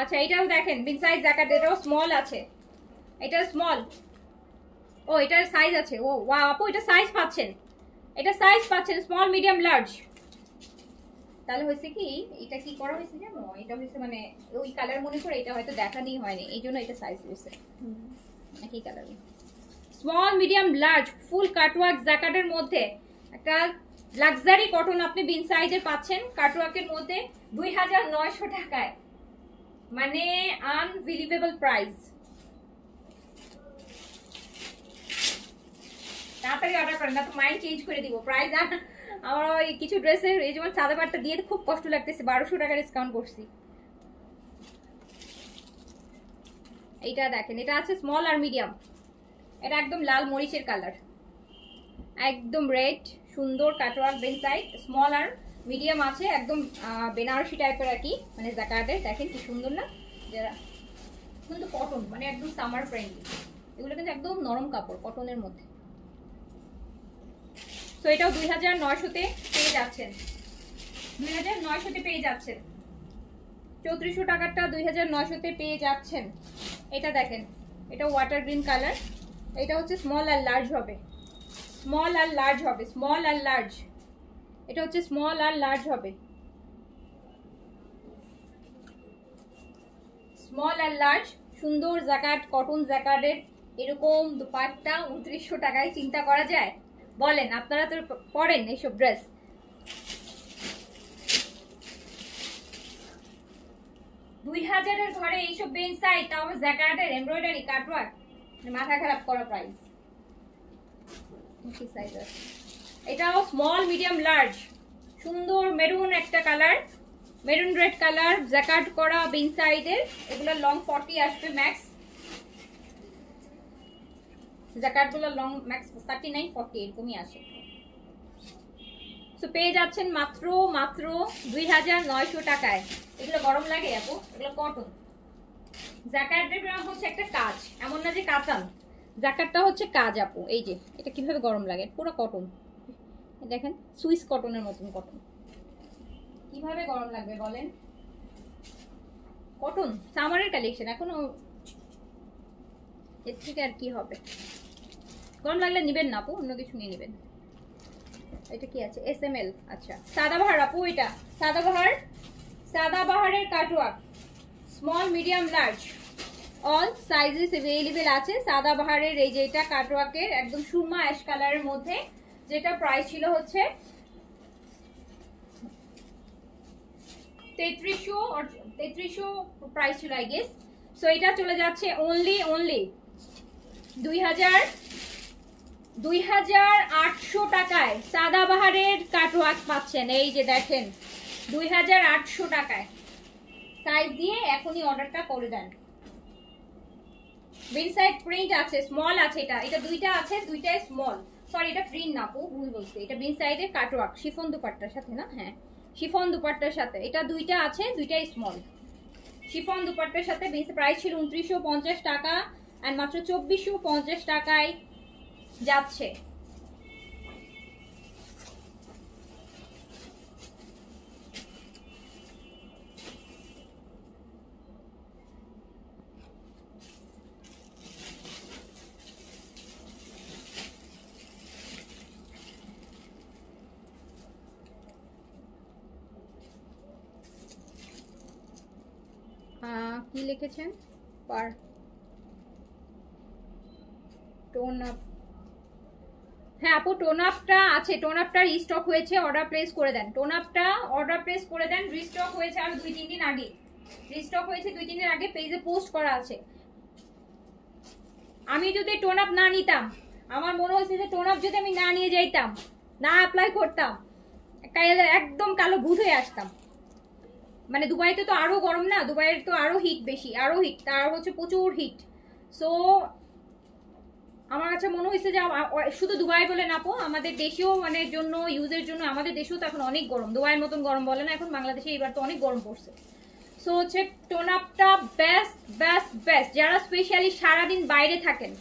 আচ্ছা এটাও দেখেন বিগ সাইজ জ্যাকেট, এটাও স্মল আছে, এটা স্মল, ও এটার সাইজ আছে, ও ওয়াও আপু এটা সাইজ পাচ্ছেন, এটা সাইজ পাচ্ছেন স্মল মিডিয়াম লার্জ। তাহলে হয়েছে কি, এটা কি করা হয়েছে জানো, এটা হয়েছে মানে ওই কালার মনে করে, এটা হয়তো দেখানি হয়নি, এই জন্য এটা সাইজ হয়েছে নাকি কালার। স্মল মিডিয়াম লার্জ ফুল কাটওয়ার্ক জ্যাকেটের মধ্যে একটা লাক্সারি কটন আপনি বিন সাইজের পাচ্ছেন, কাটওয়ার্কের মধ্যে 2900 টাকায়, মানে আনবিলিভেবল প্রাইস। তাড়াতাড়ি অর্ডার করেন, না তো মাইন্ড চেঞ্জ করে দিব প্রাইস। আমার ওই কিছু ড্রেসের এই যেমন সাদা পাটটা দিয়ে খুব কষ্ট লাগতেছে, 1200 টাকা ডিসকাউন্ট করছি। এইটা দেখেন, এটা আছে স্মল আর মিডিয়াম। এটা একদম লাল মরিচের কালার, একদম রেড, সুন্দর কাটওয়ার্ক বেন সাইড। স্মল আর মিডিয়াম আছে, একদম বেনারসি টাইপের আর কি, মানে জাকার্ডের। দেখেন কি সুন্দর না, যারা কিন্তু কটন, মানে একদম সামার ফ্রেন্ডলি। এগুলো কিন্তু একদম নরম কাপড়, কটনের মধ্যে। তো এটাও 2900-তে পেয়ে যাচ্ছেন, 2900-তে পেয়ে যাচ্ছেন। 3400 টাকারটা 2900-তে পেয়ে যাচ্ছেন। এটা দেখেন, এটা ওয়াটার গ্রিন কালার। এটা হচ্ছে স্মল আর লার্জ হবে, স্মল আর লার্জ হবে, স্মল আর লার্জ। এটা হচ্ছে স্মল আর লার্জ হবে, স্মল আর লার্জ। সুন্দর জ্যাকেট, কটন জ্যাকেটের এরকম দুপাট্টা 2900 টাকায় চিন্তা করা যায়? বলেন, আপনারা তো পরেন এইসব ড্রেস। দুই হাজারের ঘরে এইসব বেন সাইড, তাও জ্যাকেটের এমব্রয়ডারি কাটওয়ার্ক, মাথা খারাপ করা প্রাইস। এটাও স্মল মিডিয়াম লার্জ, সুন্দর মেরুন একটা colour, maroon red colour, jacket করা বেন সাইডের। এগুলো লং 40 আসবে ম্যাক্স, জ্যাকেটগুলো লং ম্যাক্স 39-40 এরকমই আসে। সো পেয়ে যাচ্ছেন মাত্র 2900 টাকায়। এগুলো গরম লাগে আপু, এগুলো কটন। জ্যাকেটের হচ্ছে একটা কাজ, এমন না যে কাতান, জ্যাকেটটা হচ্ছে কাজ আপু। এই যে এটা কিভাবে গরম লাগে, পুরো কটন। দেখেন সুইস কটনের মতন কটন, কিভাবে গরম লাগবে বলেন? কটন সামারের কালেকশন, এখনো এর থেকে আর কি হবে? গরম লাগলে নিবেন না আপু, অন্য কিছু নিয়ে নিবেন। এটা কি আছে? SML। আচ্ছা, সাদাবাহার আপু, এটা সাদাবাহার, সাদাবাহারের cutwork, small medium large all sizes available আছে। সাদাবাহারের এই যে এটা কাটওয়ার্কের একদম সুরমা অ্যাশ কালারের মধ্যে, যেটা প্রাইস ছিল হচ্ছে 3300 প্রাইস ছিল আই গেস। সো এটা চলে যাচ্ছে অনলি 2800 টাকায়। সাদাবাহারের কাটওয়ার্ক পাচ্ছেন, এই যে দেখেন 2800 টাকায়। সাইজ দিয়ে এখনই অর্ডারটা করে দেন। বেন সাইড প্রিন্ট আছে, স্মল আছে। এটা দুইটা আছে, দুইটাই স্মল। সরি, এটা প্রিন্ট না আপু, ভুল বলছি। এটা বেন সাইডের কাটওয়ার্ক, শিফন দুপাট্টার সাথে না? হ্যাঁ, শিফন দুপাট্টার সাথে। এটা দুইটা আছে, দুইটাই স্মল। শিফন দুপাট্টার সাথে প্রাইস ছিল 2950 টাকা, আর মাত্র 2450 টাকায় যাচ্ছে। কি লিখেছেন? পার টোন আপ। হ্যাঁ আপু, টোন আপটা আছে, টোন আপটা রিস্টক হয়েছে, অর্ডার প্লেস করে দেন। টোন আপটা অর্ডার প্লেস করে দেন, রিস্টক হয়েছে আর 2-3 দিন আগে, রিস্টক হয়েছে 2-3 দিন আগে, পেজে পোস্ট করা আছে। আমি যদি টোন আপ না নিতাম, আমার মনে হচ্ছে যে টোন আপ যদি আমি না নিয়ে যাইতাম, না অ্যাপ্লাই করতাম, একদম কালো ভূত হয়ে আসতাম। মানে দুবাইতে তো আরো গরম না, দুবাইয়ের তো আরো হিট বেশি, আরো হিট, তার হচ্ছে প্রচুর হিট। সো আমার কাছে মনে হয়েছে যে শুধু দুবাই বলে না আপু, আমাদের দেশেও মানে জন্য ইউজের জন্য আমাদের দেশেও তো এখন অনেক গরম, দুবাইয়ের মতন গরম বলে না এখন বাংলাদেশে, এবার তো অনেক গরম পড়ছে। সো হচ্ছে টোন আপটা বেস্ট বেস্ট বেস্ট। যারা স্পেশালি সারাদিন বাইরে থাকেন,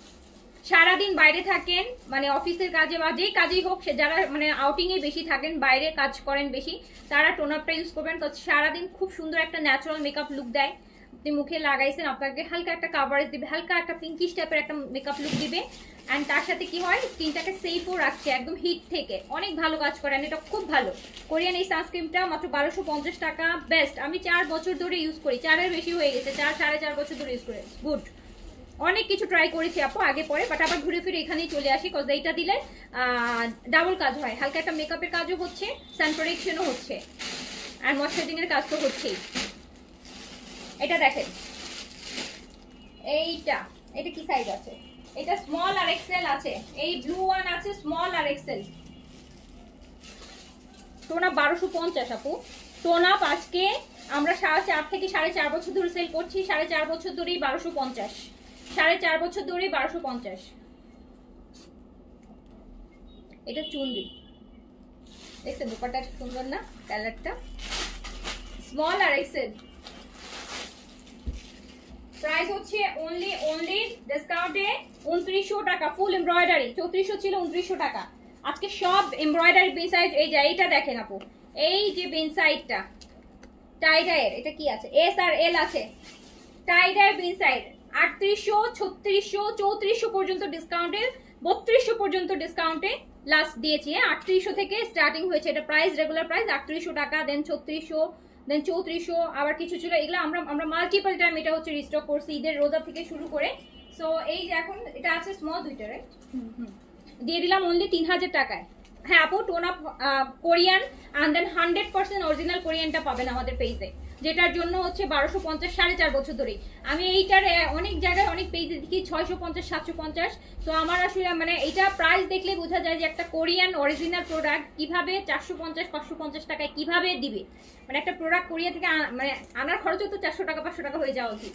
সারাদিন বাইরে থাকেন, মানে অফিসের কাজে বা যেই কাজেই হোক, সে যারা মানে আউটিংয়ে বেশি থাকেন, বাইরে কাজ করেন বেশি, তারা টোন আপটা ইউজ করবেন। তো সারাদিন খুব সুন্দর একটা ন্যাচারাল মেকআপ লুক দেয়। আপনি মুখে লাগাইছেন, আপনাকে হালকা একটা কাভারেজ দিবে, হালকা একটা পিঙ্কিশ টাইপের একটা মেকআপ লুক দিবে। অ্যান্ড তার সাথে কি হয়, স্কিনটাকে সেফও রাখছে একদম হিট থেকে, অনেক ভালো কাজ করেন। এটা খুব ভালো। কোরিয়ান এই সানস্ক্রিনটা মাত্র 1250 টাকা, বেস্ট। আমি 4 বছর ধরে ইউজ করি, 4-এর বেশি হয়ে গেছে, 4-4.5 বছর ধরে ইউজ করে, গুড। অনেক কিছু ট্রাই করেছি আপু আগে পরে, বাট আবার ঘুরে ফিরে এখানেই চলে আসি, কজ এইটা দিলে ডাবল কাজ হয়, হালকা একটা মেকআপের কাজও হচ্ছে, সান প্রোটেকশনও হচ্ছে, আর ময়শ্চারাইজিং এর কাজ তো হচ্ছেই। এটা দেখেন, এইটা এটা কি সাইজ আছে, এটা স্মল আর এক্সেল আছে, এই ব্লু ওয়ান আছে স্মল আর এক্সেল। টোন আপ 1250 আপু। টোন আপ আজকে আমরা 4.5 থেকে 4.5 বছর ধরে সেল করছি, 4.5 বছর ধরেই 1250, 4.5 বছর ধরেই 1250। এটা চুনরি, দেখছেন দুপাট্টা সুন্দর না কালারটা, স্মল আর এক্সেল। প্রাইস হচ্ছে অনলি ডিসকাউন্টে 2900 টাকা, ফুল এমব্রয়ডারি। 3400 ছিল, 2900 টাকা। আজকে সব এমব্রয়ডারি বেন সাইজ। এই যে এইটা দেখেন আপু, এই যে বেন সাইডটা টাই ডাইয়ের, এটা কি আছে, এস আর এল আছে, টাই ডাই বেন সাইড 3800, 3600, 3400 পর্যন্ত ডিসকাউন্টে, 3200 পর্যন্ত ডিসকাউন্টে লাস্ট দিয়েছি। 3800 থেকে স্টার্টিং হয়েছে, এটা প্রাইস রেগুলার প্রাইস 3800 টাকা, দেন 3600, দেন 3400, আবার কিছু ছিল। এগুলো আমরা মাল্টিপল টাইম এটা হচ্ছে রিস্টক করছি ঈদের রোজা থেকে শুরু করে। সো এই যে এখন এটা আছে স্মল দুইটা, রাইট, দিয়ে দিলাম অনলি 3000 টাকায়। হ্যাঁ আপু, tone up Korean and then 100% original কোরিয়ানটা পাবেন আমাদের পেজে, যেটার জন্য হচ্ছে 1250, 4.5 বছর ধরে। আমি এইটার অনেক জায়গায় অনেক পেজে দেখি 650, 750। তো আমার আসলে মানে এটা প্রাইস দেখলে বোঝা যায় যে একটা কোরিয়ান অরিজিনাল প্রোডাক্ট কিভাবে 450, 550 টাকায় কিভাবে দিবে। মানে একটা প্রোডাক্ট কোরিয়া থেকে মানে আনার খরচও তো 400 টাকা 500 টাকা হয়ে যাওয়া উচিত।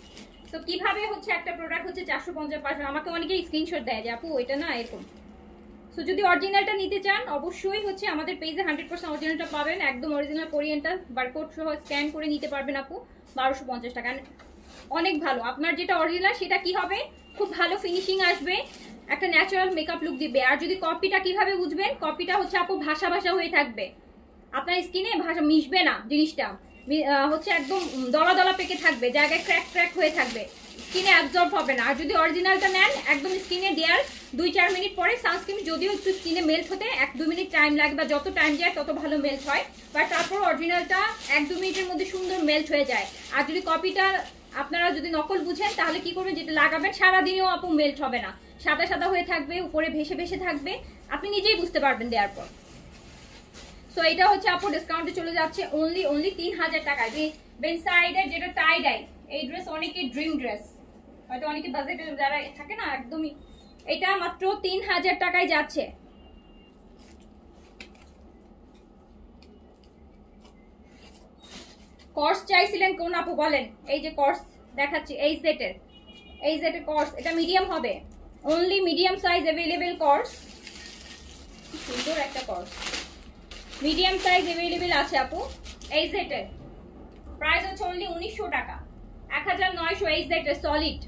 তো কিভাবে হচ্ছে একটা প্রোডাক্ট হচ্ছে 450, 500, আমাকে অনেকেই স্ক্রিনশট দেয় যে আপু এটা না এরকম। সো যদি অরিজিনালটা নিতে চান অবশ্যই হচ্ছে আমাদের পেজে 100% অরিজিনালটা পাবেন, একদম অরিজিনাল কোরিয়ানটা বারকোড সহ স্ক্যান করে নিতে পারবেন আপু, 1250 টাকা। অনেক ভালো, আপনার যেটা অরিজিনাল সেটা কি হবে, খুব ভালো ফিনিশিং আসবে, একটা ন্যাচারাল মেকআপ লুক দিবে। আর যদি কপিটা কিভাবে বুঝবেন, কপিটা হচ্ছে আপু ভাষা ভাষা হয়ে থাকবে, আপনার স্কিনে ভাষা মিশবে না, জিনিসটা হচ্ছে একদম দলা দলা পেকে থাকবে, জায়গায় ক্র্যাক ক্র্যাক হয়ে থাকবে, স্কিনে অ্যাবজর্ব হবে না। আর যদি অরিজিনালটা নেন একদম স্কিনে দেওয়ার 2-4 মিনিট পরে সানস্ক্রিন যদিও একটু স্কিনে মেল্ট হতে 1-2 মিনিট টাইম লাগে, বা যত টাইম যায় তত ভালো মেল্ট হয়, বাট তারপর অরিজিনালটা 1-2 মিনিটের মধ্যে সুন্দর মেল্ট হয়ে যায়। আর যদি কপিটা আপনারা যদি নকল বুঝেন তাহলে কি করবেন, যেটা লাগাবেন সারাদিনেও আপু মেল্ট হবে না, সাদা সাদা হয়ে থাকবে, উপরে ভেসে ভেসে থাকবে, আপনি নিজেই বুঝতে পারবেন দেওয়ার পর। সো এটা হচ্ছে আপু ডিসকাউন্টে চলে যাচ্ছে অনলি 3000 টাকায়। বেন সাইডের যেটা টাই ডাই, এই ড্রেস অনেকের ড্রিম ড্রেস, হয়তো অনেকে বাজেটে যারা থাকে না একদমই, এটা মাত্র 3000 টাকায় যাচ্ছে। কর্স চাইছিলেন কোন আপু বলেন, এই যে কর্স দেখাচ্ছি, এই সেটের কর্স, এটা মিডিয়াম হবে, অনলি মিডিয়াম সাইজ অ্যাভেলেবেল কর্স, সুন্দর একটা কর্স, মিডিয়াম সাইজ অ্যাভেলেবেল আছে আপু। এই সেটের প্রাইস হচ্ছে অনলি 1900 টাকা, 1900। এই সেটের সলিড,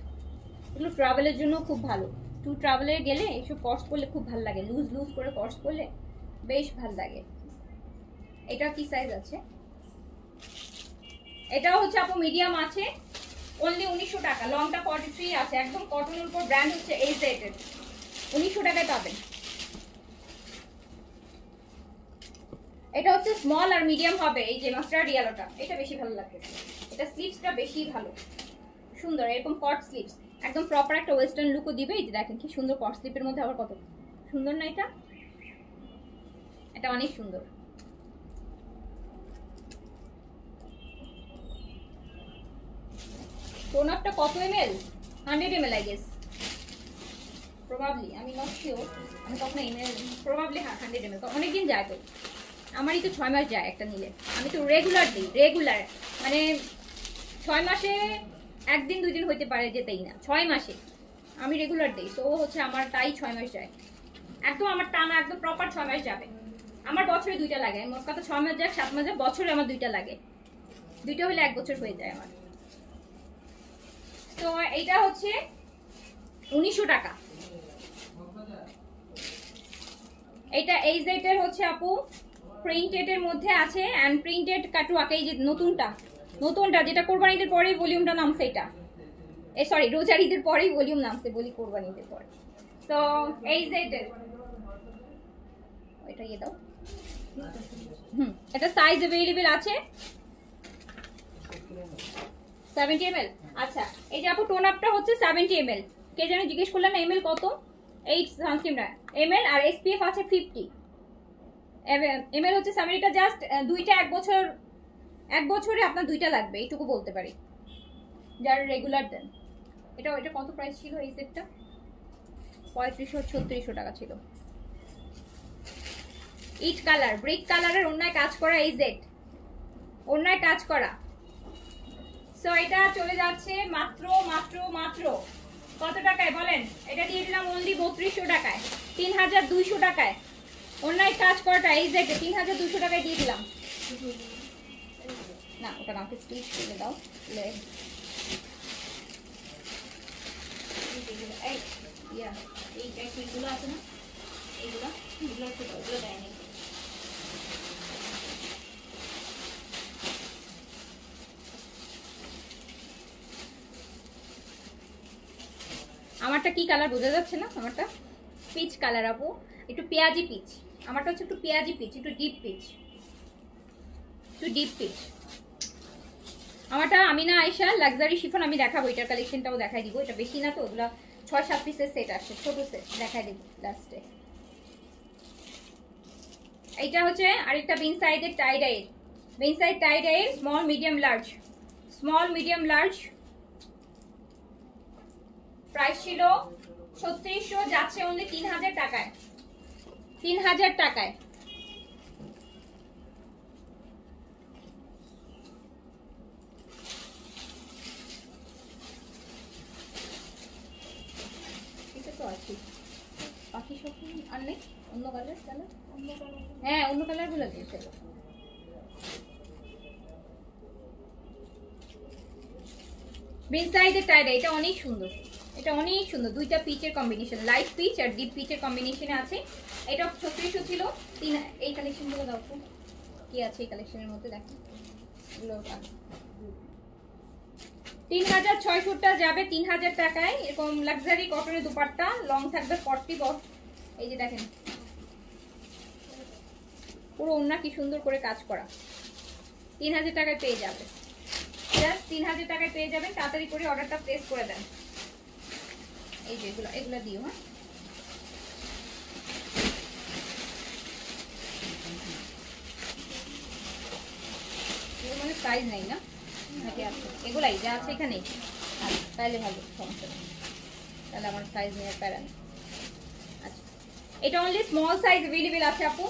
এগুলো ট্রাভেলের জন্য খুব ভালো, ট্রাভেলে গেলে এইসব কর্স করলে খুব ভালো লাগে, লুজ লুজ করে কর্স করলে বেশ ভালো লাগে। এটা কি সাইজ আছে, এটাও হচ্ছে আপু মিডিয়াম আছে, অনলি 1900 টাকা। লংটা 43 আছে, একদম কটনের উপর, ব্র্যান্ড হচ্ছে এই সেটের, 1900 টাকায় পাবেন। এটা হচ্ছে স্মল আর মিডিয়াম হবে, এই যে মাস্টার্ড ইয়েলোটা, এটা বেশি ভালো লাগে, এটা স্লিভসটা বেশি ভালো, সুন্দর এরকম কট স্লিভস, একদম প্রপার একটা ওয়েস্টার্ন লুকও দিবে। এই যে দেখেন কি সুন্দর কট স্লিপের মধ্যে আবার কত সুন্দর না, এটা অনেক সুন্দর। টোন আপটা কত ml, 100 ml I guess, probably, আমি নট শিওর, আমি কখনো ml, প্রবাবলি 100 ml, অনেকদিন যায় তো, আমারই তো 6 মাস যায় একটা নিলে, আমি তো রেগুলার দিই, রেগুলার মানে 6 মাসে 1 দিন 2 দিন হইতে পারে যেতেই না, 6 মাসে আমি রেগুলার দিই। তো হচ্ছে আমার তাই 6 মাস যায়, একদম আমার টানা একদম প্রপার 6 মাস যাবে। আমার বছরে 2টা লাগে, মোট কথা 6 মাস যায় 7 মাস যায়, বছরে আমার 2টা লাগে, 2টা হলে 1 বছর হয়ে যায় আমার। তো এইটা হচ্ছে 1900 টাকা। এটা এই সেটের হচ্ছে আপু প্রিন্টেডের মধ্যে আছে, এন্ড প্রিন্টেড কাটওয়ার্ক, এই যে নতুনটা যেটা কোরবানিদের পরেই ভলিউমটা নামছে, এটা সরি রোজার ঈদের পরেই ভলিউম নামছে, বলি কোরবানিদের পরে। তো এই সেটের এটা দাও, এটা সাইজ अवेलेबल আছে 70 ml। আচ্ছা, এই যে আপু টোন আপটা হচ্ছে 70 ml, কে যেন জিজ্ঞেস করলেন ml কত, এই সানস্ক্রিনটা ml আর SPF আছে 50 ml হচ্ছে 70টা, জাস্ট দুইটা 1 বছরে আপনার 2টা লাগবে, এইটুকু বলতে পারি। যারা রেগুলার দেন। এটা কত প্রাইস ছিল এই সেটটা? 3500-3600 টাকা ছিল। ইট কালার, ব্রিক কালারের অন্যায় কাজ করা এই সেট, অন্যায় কাজ করা। সো এটা চলে যাচ্ছে মাত্র মাত্র মাত্র কত টাকায় বলেন? এটা দিয়ে দিলাম অনলি 3200 টাকায়, 3200 টাকায়। অন্যায় কাজ করাটা এই সেটে 3200 টাকায় দিয়ে দিলাম। না ওটা আমাকে স্টিচ করে দাও। এই ট্যাক্সগুলো আছে না, এইগুলো ওগুলো দেয়নি। আমারটা কি কালার বোঝা যাচ্ছে না? আমারটা পিচ কালার আপু, একটু পেঁয়াজি পিচ। আমারটা হচ্ছে একটু পেঁয়াজি পিচ, একটু ডিপ পিচ, একটু ডিপ পিচ। আমারটা আমিনা আয়েশা লাক্সারি শিফন আমি দেখাবো, এটার কালেকশনটাও দেখাই দিব। এটা বেশি না তো, ওগুলো 6-7 পিসের সেট আসে, ছোট সেট দেখাই দিব লাস্টে। এইটা হচ্ছে আরেকটা বিন সাইডের টাই ডাইয়ের, বিন সাইড টাই ডাইয়ের small medium large, small medium large. Price ছিল 3600, যাচ্ছে অনলি 3000 টাকায়, 3000 টাকায়। এটা তো আছে, বাকি সব আর নেই। অন্য কালার, হ্যাঁ অন্য কালার গুলো দিয়েছে। বিন সাইডের টাইডা, এটা অনেক সুন্দর, এটা অনেক সুন্দর। দুইটা পিচের কম্বিনেশন, লাইট পিচ আর ডিপ পিচের কম্বিনেশনে আছে। এটা 3600 ছিল। এই কালেকশনগুলো দাও তো, কি আছে এই কালেকশনের মধ্যে দেখো। এগুলো 3600টা যাবে 3000 টাকায়। এরকম লাক্সারি কটনের দুপাট্টা, লং থাকবে 40 বট। এই যে দেখেন পুরো ওন্না কি সুন্দর করে কাজ করা, 3000 টাকায় পেয়ে যাবে। জাস্ট 3000 টাকায় পেয়ে যাবেন। তাড়াতাড়ি করে অর্ডারটা প্লেস করে দেন। এই যে এগুলো দিও। হ্যাঁ এগুলো মানে সাইজ নেই না, নাকি আছে? এগুলাই যা আছে এখানেই। আচ্ছা তাহলে ভালো, সমস্যা নেই, তাহলে আমার সাইজ নিয়ে প্যারা নেই। আচ্ছা এটা অনলি স্মল সাইজ অ্যাভেলেবেল আছে আপু।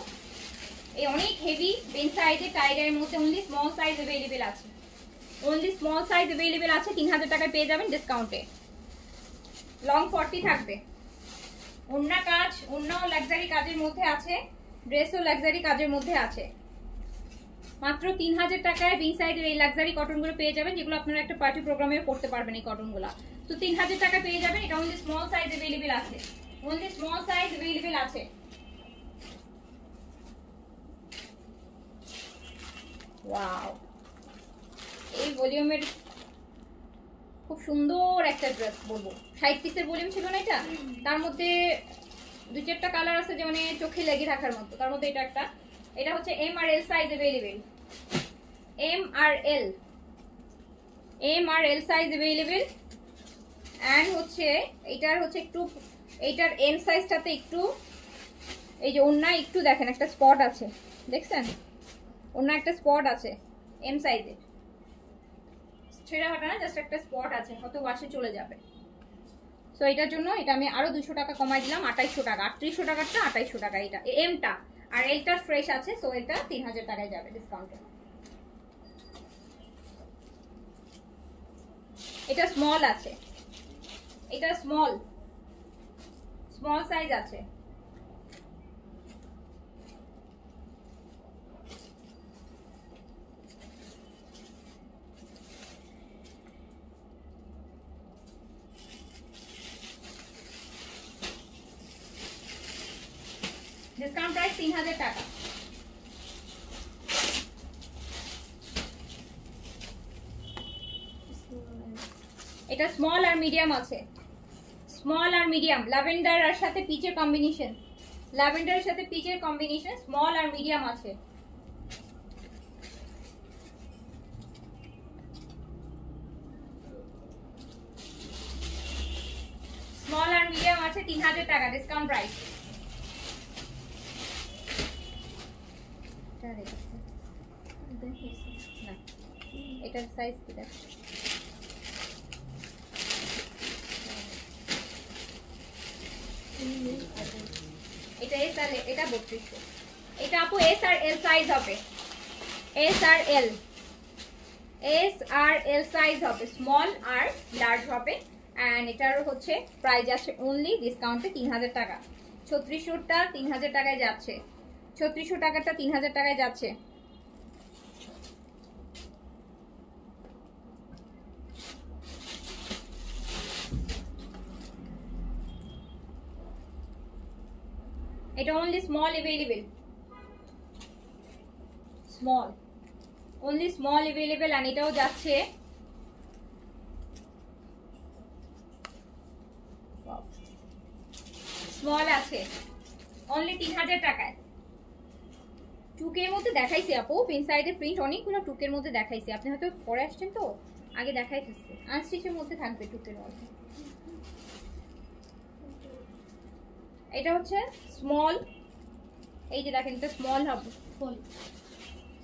এই অনেক হেভি বেন সাইজের টাইডারের মধ্যে অনলি স্মল সাইজ অ্যাভেলেবেল আছে, অনলি স্মল সাইজ অ্যাভেলেবেল আছে। 3000 টাকায় পেয়ে যাবেন ডিসকাউন্টে। লং 40 থাকবে। ওন্না কাজ, ওন্নাও লাক্সারি কাজের মধ্যে আছে, ড্রেসও লাক্সারি কাজের মধ্যে আছে। মাত্র 3000 টাকায় বিন সাইডের এই লাক্সারি কটনগুলো পেয়ে যাবেন, যেগুলো আপনারা একটা পার্টি প্রোগ্রামে পড়তে পারবেন এই কটনগুলো। তো 3000 টাকা পেয়ে যাবেন। এটা অনলি স্মল সাইজ অ্যাভেলেবেল আছে, অনলি স্মল সাইজ অ্যাভেলেবেল আছে। ওয়াও, এই ভলিউমের খুব সুন্দর একটা ড্রেস বলবো। 60 পিসের ভলিউম ছিল না এটা, তার মধ্যে 2-4টা কালার আছে যে মানে চোখে লেগে থাকার মতো। তার মধ্যে এটা একটা, এটা হচ্ছে এম আর এল সাইজ অ্যাভেলেবেল, এম আর এল সাইজ অ্যাভেলেবেল। অ্যান্ড হচ্ছে এইটার হচ্ছে একটু, এইটার এম সাইজটাতে একটু এই যে ওন্নায় একটু দেখেন একটা স্পট আছে, দেখছেন ওন্না একটা স্পট আছে এম সাইজের, ছেঁড়া হাঁটা না, জাস্ট একটা স্পট আছে, হয়তো ওয়াশে চলে যাবে। সো এটার জন্য এটা আমি আরো 200 টাকা কমাই দিলাম, 2800 টাকা। 3800 টাকারটা 2800 টাকা এটা এমটা, আর এলটা ফ্রেশ আছে। সো এটা 3000 টাকায় যাবে ডিসকাউন্টে। এটা স্মল আছে, এটা স্মল সাইজ আছে। ডিসকাউন্ট প্রাইস 3000 টাকা। এটা স্মল আর মিডিয়াম আছে, স্মল আর মিডিয়াম, ল্যাভেন্ডার আর সাথে পিচের কম্বিনেশন, ল্যাভেন্ডারের সাথে পিচের কম্বিনেশন, স্মল আর মিডিয়াম আছে। স্মল আর মিডিয়াম আছে 3000 টাকা ডিসকাউন্ট প্রাইস। এটার সাইজ কি দেখ, তাহলে এটা 3200। এটা আপু এস আর এল সাইজ হবে, এস আর এল, এস আর এল সাইজ হবে, স্মল আর লার্জ হবে। অ্যান্ড এটার হচ্ছে প্রাইস আছে অনলি ডিসকাউন্টে 3000 টাকা। 3600টা 3000 টাকায় যাচ্ছে, 3600 টাকাটা 3000 টাকায় যাচ্ছে। এটা only small available, small, only small available. আর এটাও যাচ্ছে স্মল আছে অনলি 3000 টাকায়। টুকের মধ্যে দেখাইছি আপু, পিন সাইডের প্রিন্ট অনেকগুলো টুকের মধ্যে দেখাইছি, আপনি হয়তো পরে আসছেন তো আগে দেখাইতেছি। আনস্টিচের মধ্যে থাকবে টুকের মধ্যে। এটা হচ্ছে স্মল, এই যে দেখেন এটা স্মল হবে, ফুল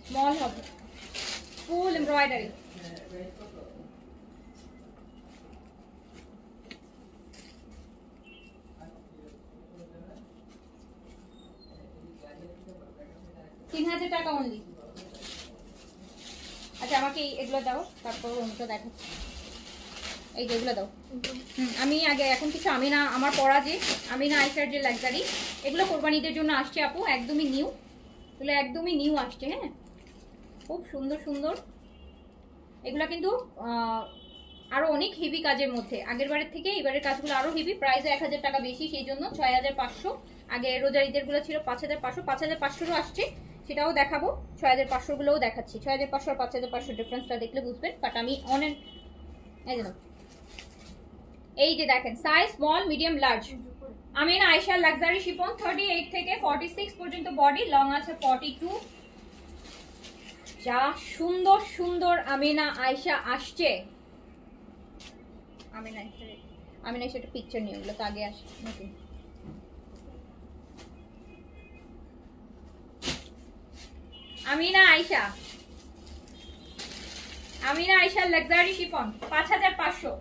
স্মল হবে, ফুল এমব্রয়ডারি। $3000 টাকা অনলি। আচ্ছা আমাকে এগুলো দাও, তারপর অন্যটা দেখাচ্ছি। এই যে এগুলো দাও। আমি আগে এখন কিছু আমিনা, আমার পরা যে আমিনা আইসার যে লাক্সারি, এগুলো কোরবানিদের জন্য আসছে আপু, একদমই নিউ, এগুলো একদমই নিউ আসছে। হ্যাঁ খুব সুন্দর সুন্দর এগুলো, কিন্তু আরো অনেক হেভি কাজের মধ্যে, আগের বারের থেকে এবারের কাজগুলো আরো হেভি। প্রাইস 1000 টাকা বেশি, সেই জন্য 6500। আগে রোজার ঈদের গুলো ছিল 5500, 5500 আসছে, সেটাও দেখাবো। 6500 গুলোও দেখাচ্ছি। 6500 আর 5500 ডিফারেন্সটা দেখলে বুঝবেন। বাট আমি অনেক এই যে দেখেন size small medium large, Amina Ayesha luxury chiffon 38 থেকে 46 পর্যন্ত বডি, লং আছে 42। যা সুন্দর সুন্দর আমিনা আয়েশা আসছে। আমিনা আয়েশা একটা পিকচার নিয়ে, ওগুলো তো আগে আসে নতুন। Amina Ayesha, Amina Ayesha luxury chiffon 5500।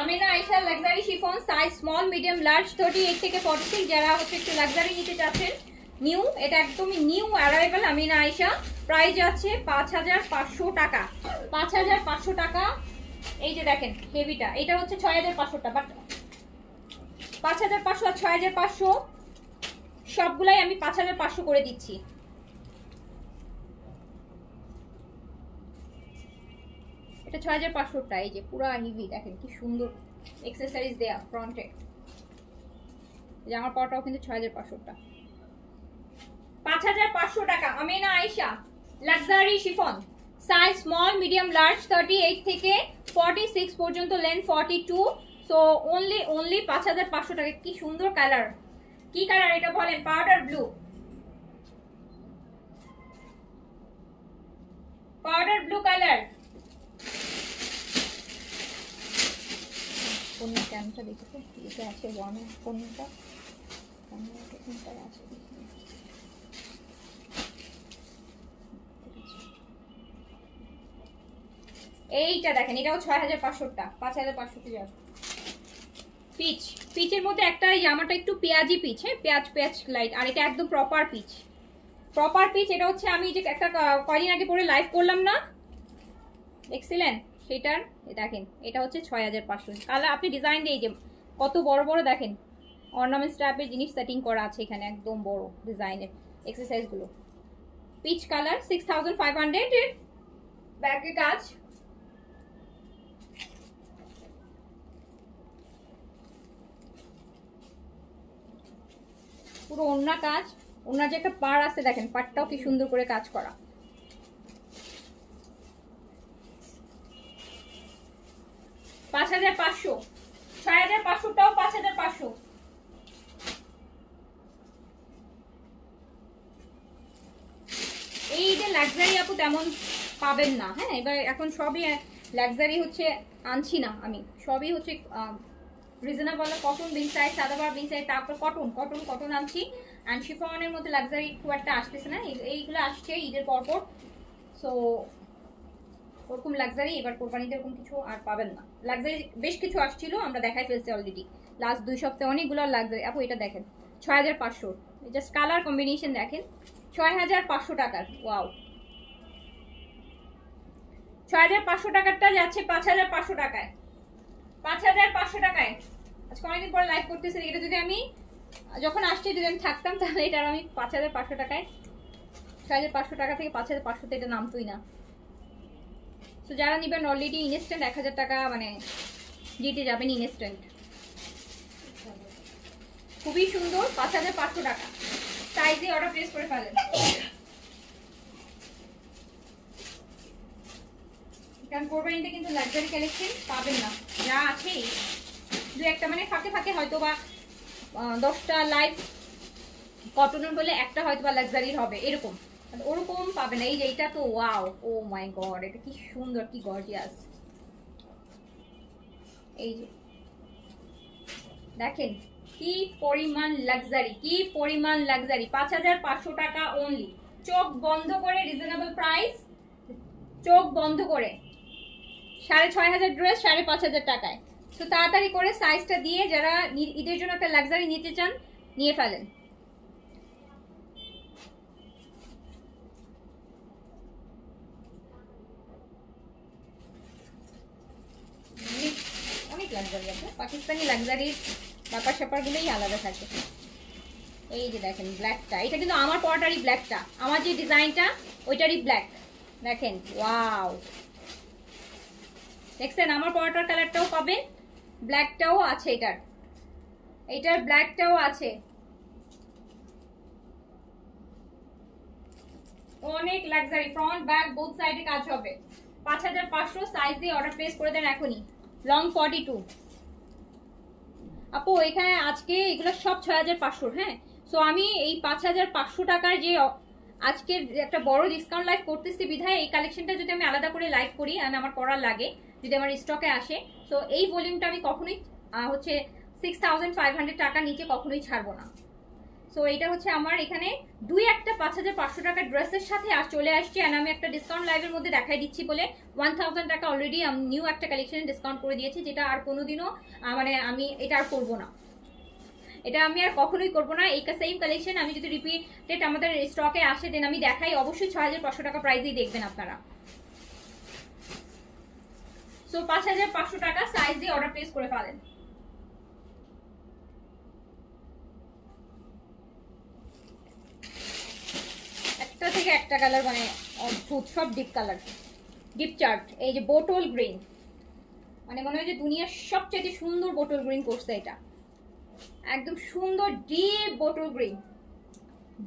Amina Ayesha luxury chiffon size small medium large 38 থেকে 46। যারা হচ্ছে একটু লাক্সারি নিতে চাচ্ছেন, নিউ, এটা একদমই new arrival Amina Ayesha. Price আছে 5500 টাকা, 5500 টাকা। এই যে দেখেন হেভিটা, এটা হচ্ছে 6500 টাকা। বাট 5500 আর 6500 সবগুলাই আমি 5500 করে দিচ্ছি। এটা 6500টা, এই যে পুরো হেভি, দেখেন কি সুন্দর এক্সেসরিজ দেয়া ফ্রন্টে। যে আমার পাওয়াটাও কিন্তু 6500টা, 5500 টাকা। Amina Ayesha luxury chiffon size small medium large 38 থেকে 46 পর্যন্ত, লেন্থ 42। সো অনলি 5500 টাকা। কি সুন্দর কালার, কি কালার এটা বলেন? Powder blue, powder blue colour. কোন ক্যামটা দেখতে এটা আছে, ওয়ান কোনটা কোনটা আছে, এইটা দেখেন, এটাও 6500টা, 5500 যাবে। পিচ, পিচের মধ্যে একটা জামাটা একটু পেঁয়াজি পিচ, হ্যাঁ পেঁয়াজ পেঁয়াজ লাইট, আর এটা একদম প্রপার পিচ, প্রপার পিচ। এটা হচ্ছে আমি যে একটা কয়দিন আগে পরে লাইভ করলাম না, দেখছিলেন সেটার, দেখেন এটা হচ্ছে 6500। কালার আপনি ডিজাইন দিয়ে, যে কত বড় বড় দেখেন অর্নামেন্টস টাইপের জিনিস সেটিং করা আছে এখানে, একদম বড় ডিজাইনের এক্সারসাইজ গুলো। পিচ কালার 6500 এর ব্যাকে কাজ। পুরো ওন্না কাজ, ওনার যে একটা পাড় আছে দেখেন, পাড়টাও কি সুন্দর করে কাজ করা। পাঁচ 5500, 6500টাও 5500। এই যে লাক্সারি আপু তেমন পাবেন না। হ্যাঁ এবার এখন সবই লাক্সারি হচ্ছে আনছি না আমি, সবই হচ্ছে রিজনেবল কটন বিন সাইজ, সাদাবার বিন সাইজ, তারপর কটন কটন কটন আনছি। অ্যান্ড শিফনের মধ্যে লাক্সারি খুব একটা আসতেছে না, এইগুলো আসছে ঈদের পরপর। সো ওরকম লাক্সারি এবার কোরবানিতে এরকম কিছু আর পাবেন না। লাক্সারি বেশ কিছু আসছিল, আমরা দেখাই ফেলছি অলরেডি লাস্ট 2 সপ্তাহে অনেকগুলো লাক্সারি। আপু এটা দেখেন 6500, জাস্ট কালার কম্বিনেশন দেখেন, 6500 টাকার। ওয়াও, 6500 টাকারটা যাচ্ছে 5500 টাকায়। 5500 টাকায় আজকে অনেকদিন পরে লাইভ করতেছি। এটা যদি আমি যখন আসছি যদি আমি থাকতাম তাহলে এটা আমি 5500 টাকায়, 6500 টাকা থেকে 5500 তে এটা নামতোই না। তো যারা নিবেন অলরেডি ইনস্ট্যান্ট 1000 টাকা মানে দিতে যাবেন ইনস্ট্যান্ট। খুবই সুন্দর, 5500 টাকা সাইজে অর্ডার প্লেস করে ফেলেন। কারণ কোরবানিতে কিন্তু লাক্সারি কালেকশন পাবেন না, যা আছে দু একটা মানে ফাঁকে ফাঁকে হয়তো বা 10টা লাইভ কটনের হলে একটা হয়তো বা লাক্সারির হবে, এরকম ওরকম পাবে না। এই যে এটা তো ওয়াও, ও মাই গড, এটা কি সুন্দর, কি গর্জিয়াস। এই যে দেখেন কি পরিমাণ লাক্সারি, কি পরিমাণ লাক্সারি। 5500 টাকা অনলি, চোখ বন্ধ করে রিজনেবল প্রাইস, চোখ বন্ধ করে 6500 ড্রেস 5500 টাকায়। তো তাড়াতাড়ি করে সাইজটা দিয়ে যারা ঈদের জন্য একটা লাক্সারি নিতে চান নিয়ে ফেলেন। অনেক লাক্সারি আছে, পাকিস্তানি লাক্সারির ব্যাপার স্যাপারগুলোই আলাদা থাকে। এই যে দেখেন ব্ল্যাকটা, এটা কিন্তু আমার পরাটারই ব্ল্যাকটা, আমার যে ডিজাইনটা ওইটারই ব্ল্যাক। দেখেন ওয়াও, দেখছেন আমার পরাটার কালারটাও পাবেন, ব্ল্যাকটাও আছে, এটার ব্ল্যাকটাও আছে। অনেক লাক্সারি, ফ্রন্ট ব্যাক বোথ সাইডে কাজ হবে। 5500 সাইজ দিয়ে অর্ডার প্লেস করে দেন এখনই। লং 42 আপু এখানে আজকে এগুলো সব 6500। হ্যাঁ, সো আমি এই 5500 টাকার যে আজকের একটা বড় ডিসকাউন্ট লাইভ করতেছি বিধায় এই কালেকশনটা যদি আমি আলাদা করে লাইভ করি আমি আমার পড়ার লাগে, যদি আমার স্টকে আসে, সো এই ভলিউমটা আমি কখনোই হচ্ছে 6500 টাকা নিচে কখনোই ছাড়বো না। সো এটা হচ্ছে আমার এখানে দুই একটা 5500 টাকার ড্রেসের সাথে চলে আসছে, আর আমি একটা ডিসকাউন্ট লাইভের মধ্যে দেখাই দিচ্ছি বলে 1000 টাকা অলরেডি আমি নিউ একটা কালেকশনে ডিসকাউন্ট করে দিয়েছি, যেটা আর কোনোদিনও মানে আমি এটা আর করবো না, এটা আমি আর কখনোই করবো না। এই সেম কালেকশন আমি যদি রিপিটেড আমাদের স্টকে আসে দেন আমি দেখাই, অবশ্যই 6500 টাকা প্রাইসেই দেখবেন আপনারা। সো 5500 টাকা সাইজ দিয়ে অর্ডার প্লেস করে ফেলেন। একটা থেকে একটা কালার মানে অদ্ভুত, সব ডিপ কালার, ডিপ চার্ট। এই যে বোটল গ্রিন, মানে মনে হয় যে দুনিয়ার সবচেয়ে সুন্দর বোটল গ্রিন করছে এটা, একদম সুন্দর deep bottle green,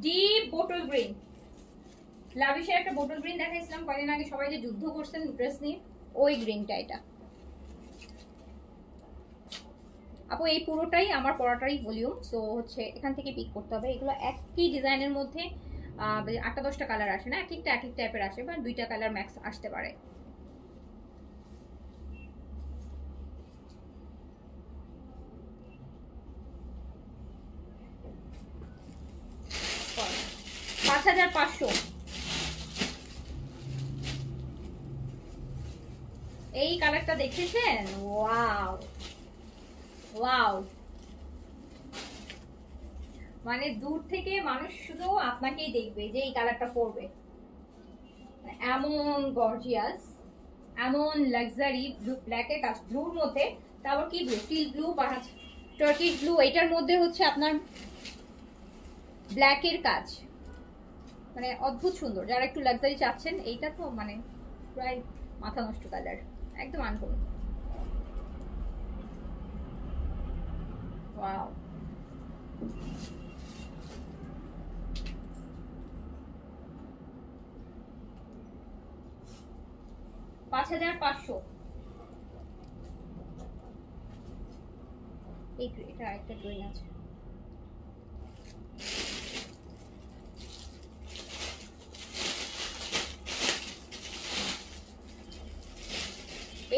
deep bottle green. লাভিশের একটা বোটল গ্রিন দেখাইছিলাম কয়েকদিন আগে, সবাই যে যুদ্ধ করছেন ড্রেস নিয়ে, ওই গ্রিনটা এটা। আপু এই পুরোটাই আমার পরাটারই ভলিউম, সো হচ্ছে এখান থেকে পিক করতে হবে। এগুলো একই ডিজাইনের মধ্যে 8-10টা কালার আসে না, এক একটা এক এক টাইপের আসে, বা 2টা কালার ম্যাক্স আসতে পারে। পাঁচ 5500 এই কালারটা দেখেছেন? ওয়াও ওয়াও, মানে দূর থেকে মানুষ শুধু আপনাকেই দেখবে যে এই কালারটা পরবে, এমন গর্জিয়াস, এমন লাক্সারি। ব্লু ব্ল্যাকের কাজ, ব্লুর মধ্যে তারপর কি ব্লু, টিল ব্লু বা টার্কিশ ব্লু, এটার মধ্যে হচ্ছে আপনার ব্ল্যাকের কাজ, মানে অদ্ভুত সুন্দর। যারা একটু লাক্সারি চাচ্ছেন, এইটা তো মানে প্রায় মাথা নষ্ট কালার, একদম আনকমন। ওয়াও, $5500। এটা আরেকটা গ্রিন আছে,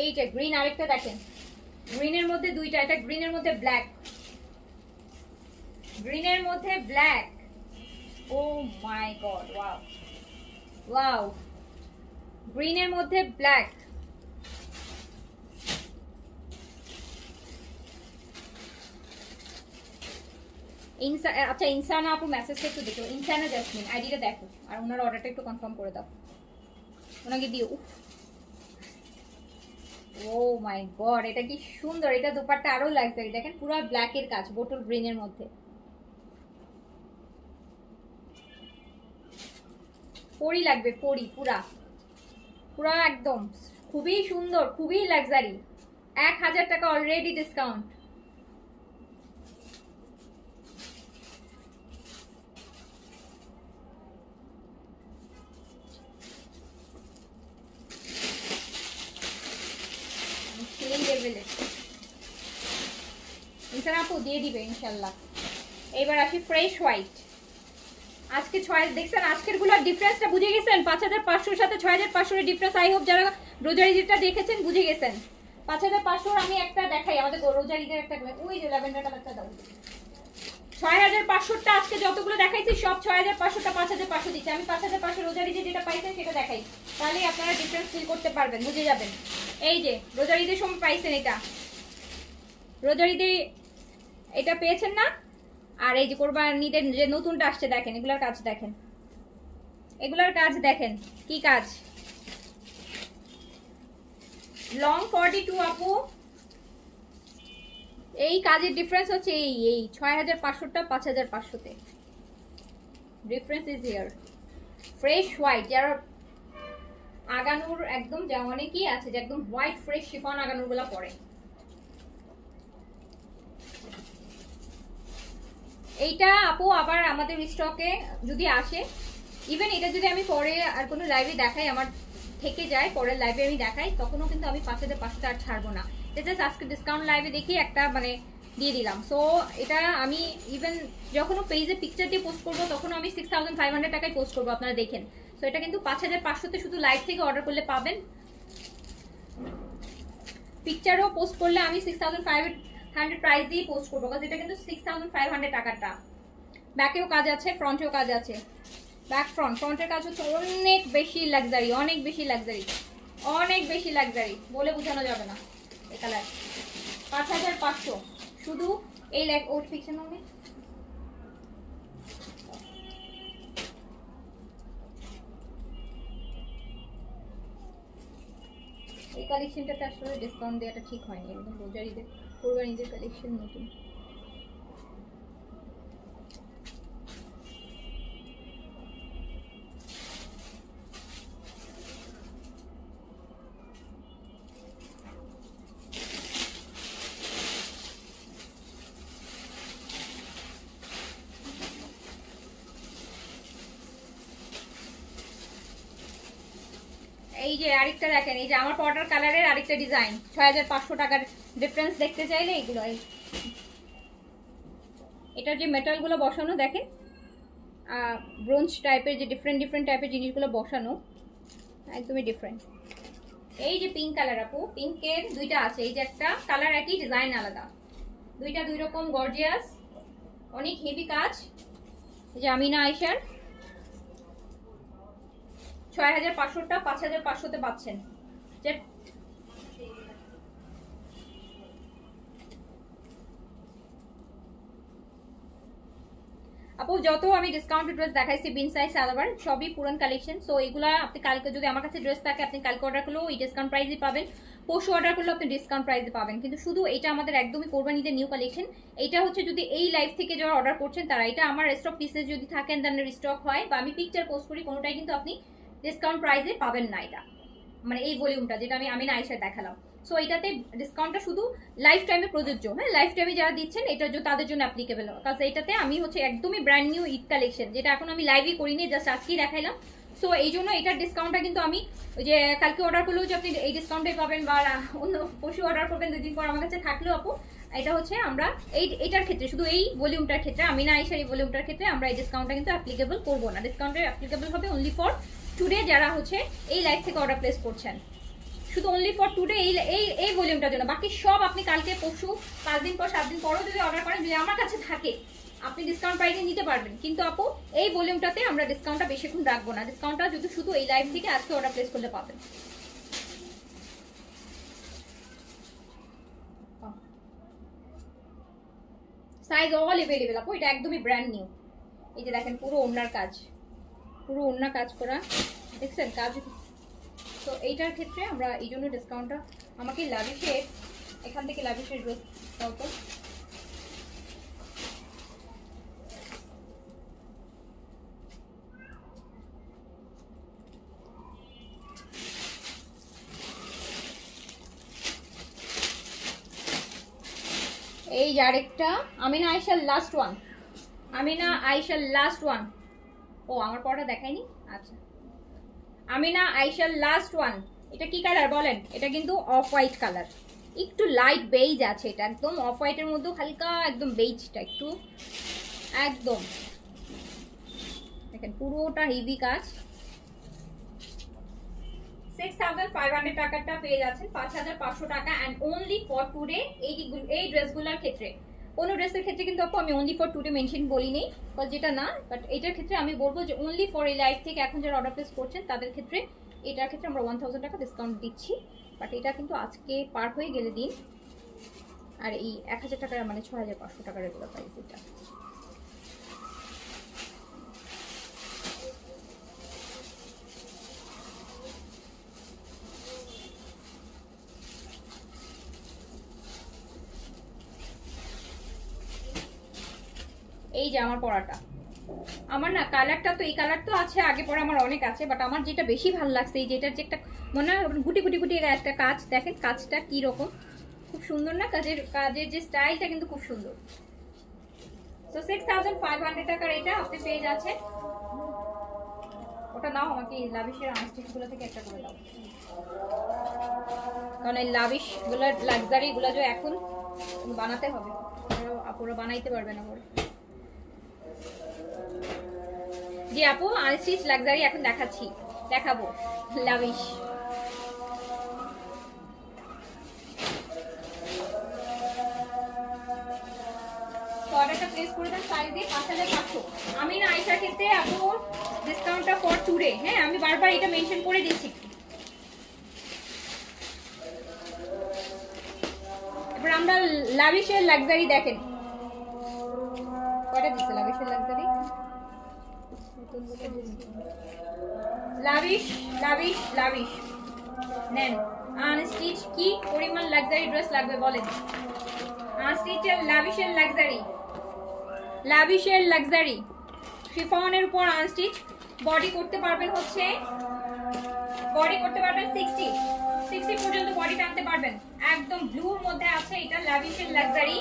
এইটা গ্রিন আরেকটা দেখেন, গ্রিনের মধ্যে দুইটা, এটা গ্রিনের মধ্যে ব্ল্যাক, গ্রিনের মধ্যে ব্ল্যাক। ও মাই গড, ওয়াও ওয়াও, গ্রিনের মধ্যে ব্ল্যাক। আচ্ছা ইনসানা আপু মেসেজটা একটু দেখো, ইনসানা জাসমিন আইডিটা দেখো আর ওনার অর্ডারটা একটু কনফার্ম করে দাও, ওনাকে দিও। ও মাই গড, এটা কি সুন্দর, এটা দোপাট্টা আরো লাক্সারি, দেখেন পুরো ব্ল্যাকের কাজ বোটল গ্রিনের মধ্যে, পরি লাগবে পরি, পুরা পুরা একদম খুবই সুন্দর, খুবই লাক্সারি। 1000 টাকা অলরেডি ডিসকাউন্ট। সেই লেভেলের ইনশাআল্লাহ আপু দিয়ে দিবে ইনশাল্লাহ। এবার আসি ফ্রেশ হোয়াইট। আজকে 6 দেখছেন, আজকের গুলোর ডিফারেন্সটা বুঝে গেছেন? 5500 এর সাথে 6500 এর ডিফারেন্স আই হোপ যারা রোজারিটা দেখেছেন বুঝে গেছেন। 5500 আমি একটা দেখাই, আমাদের রোজারিদের একটা, ওই যে ল্যাভেন্ডার কালারটা দাও। 6500টা আজকে যতগুলো দেখাইছি সব 6500টা 5500 দিচ্ছি আমি। 5500 রোজারিতে যেটা পাইছেন সেটা দেখাই, তাহলে আপনারা ডিফারেন্স ফিল করতে পারবেন, বুঝে যাবেন। এই যে রোজারিদের সময় পাইছেন এটা, রোজারিতে এটা পেয়েছেন না? আর এই যে কোরবানিদের যে নতুনটা আসছে দেখেন, এগুলার কাজ দেখেন, এগুলার কাজ দেখেন কি কাজ। লং 42 আপু, এই কাজের ডিফারেন্স হচ্ছে এই 6500টা 5500তে, difference is here. Fresh white, যারা আগানুর একদম, যা অনেকেই আছে যে একদম হোয়াইট ফ্রেশ শিফন আগানুর গুলা পরে, এইটা আপু আবার আমাদের স্টকে যদি আসে, ইভেন এটা যদি আমি পরে আর কোনো লাইভে দেখাই, আমার থেকে যায় পরের লাইভে আমি দেখাই, তখনও কিন্তু আমি 5500 আর ছাড়বো না। জাস্ট আজকে ডিসকাউন্ট লাইভে দেখি একটা মানে দিয়ে দিলাম। সো এটা আমি ইভেন যখনও পেজে পিকচার দিয়ে পোস্ট করবো তখন আমি 6500 টাকায় পোস্ট করবো, আপনারা দেখেন। সো এটা কিন্তু 5500তে শুধু লাইভ থেকে অর্ডার করলে পাবেন। পিকচারও পোস্ট করলে আমি 6500 প্রাইস দিয়ে পোস্ট করবো, কারণ এটা কিন্তু 6500 টাকাটা। ব্যাকেও কাজ আছে, ফ্রন্টেও কাজ আছে, ব্যাক ফ্রন্টের কাজ হচ্ছে অনেক বেশি লাক্সারি, অনেক বেশি লাক্সারি, অনেক বেশি লাক্সারি, বলে বোঝানো যাবে না। এই কালার 5500 শুধু এই ওর পিকচার নামে। এই কালেকশনটাতে আসলে ডিসকাউন্ট দেওয়াটা ঠিক হয়নি, একদম রোজারিদের কোরবানিদের কালেকশন নতুন। এই যে আরেকটা দেখেন, এই যে আমার পটার কালারের আরেকটা ডিজাইন, 6500 টাকার ডিফারেন্স দেখতে চাইলে এগুলো, এটার যে মেটালগুলো বসানো দেখেন, ব্রোঞ্জ টাইপের যে ডিফারেন্ট টাইপের জিনিসগুলো বসানো, একদমই ডিফারেন্ট। এই যে পিঙ্ক কালার আপু, পিঙ্কের দুইটা আছে, এই যে একটা কালার একই ডিজাইন আলাদা, দুইটা দুই রকম গর্জিয়াস, অনেক হেভি কাজ। এই যে আমিনা আয়েশার 6500টা 5500তে পাচ্ছেন। আপু যত আমি ডিসকাউন্টেড ড্রেস দেখাইছি বিন সাইজ সালোয়ার সবই পুরান কালেকশন। সো এগুলা আপনি কালকে যদি আমার কাছে ড্রেস থাকে আপনি কালকে অর্ডার করলেও এই ডিসকাউন্ট প্রাইসে পাবেন, পরশু অর্ডার করলেও আপনি ডিসকাউন্ট প্রাইসে পাবেন। কিন্তু শুধু এটা আমাদের একদমই কোরবানিদের নিউ কালেকশন। এইটা হচ্ছে যদি এই লাইভ থেকে যারা অর্ডার করছেন তারা, এটা আমার স্টক পিসেস যদি থাকেন দেন স্টক হয় বা আমি পিকচার পোস্ট করি, কোনোটাই কিন্তু আপনি ডিসকাউন্ট প্রাইসে পাবেন না। এটা মানে এই ভলিউমটা যেটা আমি আয়েশায় দেখালাম। সো এটাতে ডিসকাউন্টটা শুধু লাইফ টাইমে প্রযোজ্য। হ্যাঁ, লাইফ টাইমে যারা দিচ্ছেন এটা তাদের জন্য অ্যাপ্লিকেবল, কারণ এটাতে আমি হচ্ছে একদমই ব্র্যান্ড নিউ ঈদ কালেকশন, যেটা এখন আমি লাইভই করিনি, জাস্ট আজকেই দেখাইলাম। সো এই জন্য এটার ডিসকাউন্টটা কিন্তু আমি ওই যে কালকে অর্ডার করলেও যে আপনি এই ডিসকাউন্টে পাবেন, বা অন্য পশু অর্ডার করবেন 2 দিন পর আমার কাছে থাকলেও আপু, এটা হচ্ছে আমরা এইটার ক্ষেত্রে শুধু এই ভলিউমটার ক্ষেত্রে, আমিনা আয়েশার এই ভলিউমটার ক্ষেত্রে আমরা এই ডিসকাউন্টটা কিন্তু অ্যাপ্লিকেবল করবো না। ডিসকাউন্টে অ্যাপ্লিকেবল হবে অনলি ফর টুডে, যারা হচ্ছে এই লাইভ থেকে অর্ডার প্লেস করছেন, শুধু অনলি ফর টুডে এই ভলিউমটার জন্য। বাকি সব আপনি কালকে পরশু 5 দিন পর 7 দিন পরও যদি অর্ডার করেন, যদি আমার কাছে থাকে আপনি ডিসকাউন্ট প্রাইসে নিতে পারবেন, কিন্তু আপু এই ভলিউমটাতে আমরা ডিসকাউন্টটা বেশিক্ষণ রাখবো না। ডিসকাউন্টটা যদি শুধু এই লাইভ থেকে আজকে অর্ডার প্লেস করলে পাবেন। সাইজ অল এভেলেবেল আপু, এটা একদমই ব্র্যান্ড নিউ। এই যে দেখেন পুরো ওড়নার কাজ, পুরো ওড়না কাজ করা, দেখছেন কাজ। তো এইটার ক্ষেত্রে আমরা এই জন্য ডিসকাউন্টটা, আমাকে লাভিশের এখান থেকে লাভিশের ড্রেস দাও তো। এই যে আরেকটা আমিনা আয়েশার লাস্ট ওয়ান, আমিনা আয়েশার লাস্ট ওয়ান। ও আমার পরটা দেখায়নি, আচ্ছা। আমিনা আয়েশার লাস্ট ওয়ান। এটা কি কালার বলেন? এটা কিন্তু অফ হোয়াইট কালার, একটু লাইট বেইজ আছে। এটা একদম অফ হোয়াইটের মধ্যে হালকা একদম বেইজটা একটু একদম দেখেন পুরোটা হেভি কাজ। 6500 টাকাটা পেয়ে যাচ্ছেন 5500 টাকা অ্যান্ড অনলি ফর টুডে। এই ড্রেসগুলোর ক্ষেত্রে কোনো ড্রেসের ক্ষেত্রে কিন্তু আপু আমি অনলি ফর টুডে মেনশন বলিনি, যেটা না, বাট এটার ক্ষেত্রে আমি বলবো যে অনলি ফর এই লাইভ থেকে এখন যারা অর্ডার প্লেস করছেন তাদের ক্ষেত্রে এটার ক্ষেত্রে আমরা 1000 টাকা ডিসকাউন্ট দিচ্ছি। বাট এটা কিন্তু আজকে পার হয়ে গেলে দিন, আর এই 1000 টাকার মানে 6500 টাকার রেগুলার প্রাইস এটা। এই যে আমার পরাটা, আমার না কালারটা তো এই কালার তো আছে, আগে পরে আমার অনেক আছে, বাট আমার যেটা বেশি ভালো লাগছে এই যেটার যে একটা মনে হয় গুটি গুটি গুটি একটা কাজ, দেখেন কাজটা কি রকম, খুব সুন্দর না? কাজের যে স্টাইলটা কিন্তু খুব সুন্দর। তো 6500 টাকার এটা আপনি পেয়ে যাচ্ছেন। ওটা নাও, আমাকে লাভিশের আনস্টিচগুলো থেকে একটা করে দাও, কারণ এই লাভিশ গুলার লাক্সারি গুলা যে এখন বানাতে হবে, আপুরা বানাইতে পারবে না পরে। জি আপু আনস্টিচ লাক্সারি এখন দেখাবো লাভিশ। অর্ডারটা প্লেস করে দেন সাইজ দিয়ে 5500। আমি না আয়েশার ক্ষেত্রে আপু ডিসকাউন্টটা ফর টুডে, হ্যাঁ আমি বারবার এটা মেনশন করে দিচ্ছি। এবার আমরা লাভিশের লাক্সারি দেখেন কয়টা দিচ্ছে লাভিশের লাক্সারি। লাভিশ লাভিশ লাভিশ নেন। আনস্টিচ কি পরিমাণ লাক্সারি ড্রেস লাগবে বলেন? আনস্টিচের লাভিশের লাক্সারি, লাভিশের লাক্সারি শিফনের উপর আনস্টিচ। বডি করতে পারবেন হচ্ছে, বডি করতে পারবেন 60 পর্যন্ত বডি টানতে পারবেন। একদম ব্লুর মধ্যে আছে এটা লাভিশের লাক্সারি।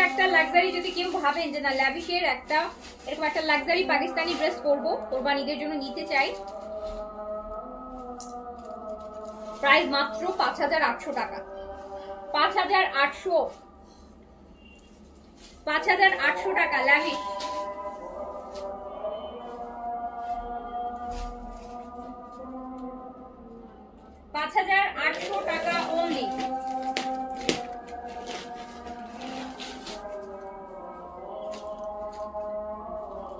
একটা লাক্সারি যদি কেউ ভাবেন যে না ল্যাভিশের একটা এরকম একটা লাক্সারি পাকিস্তানি ড্রেস করবো, কোরবানিদের জন্য নিতে চাই, প্রাইস মাত্র 5800 টাকা। 5800 টাকা ল্যাভিশ। টাকা অনলি।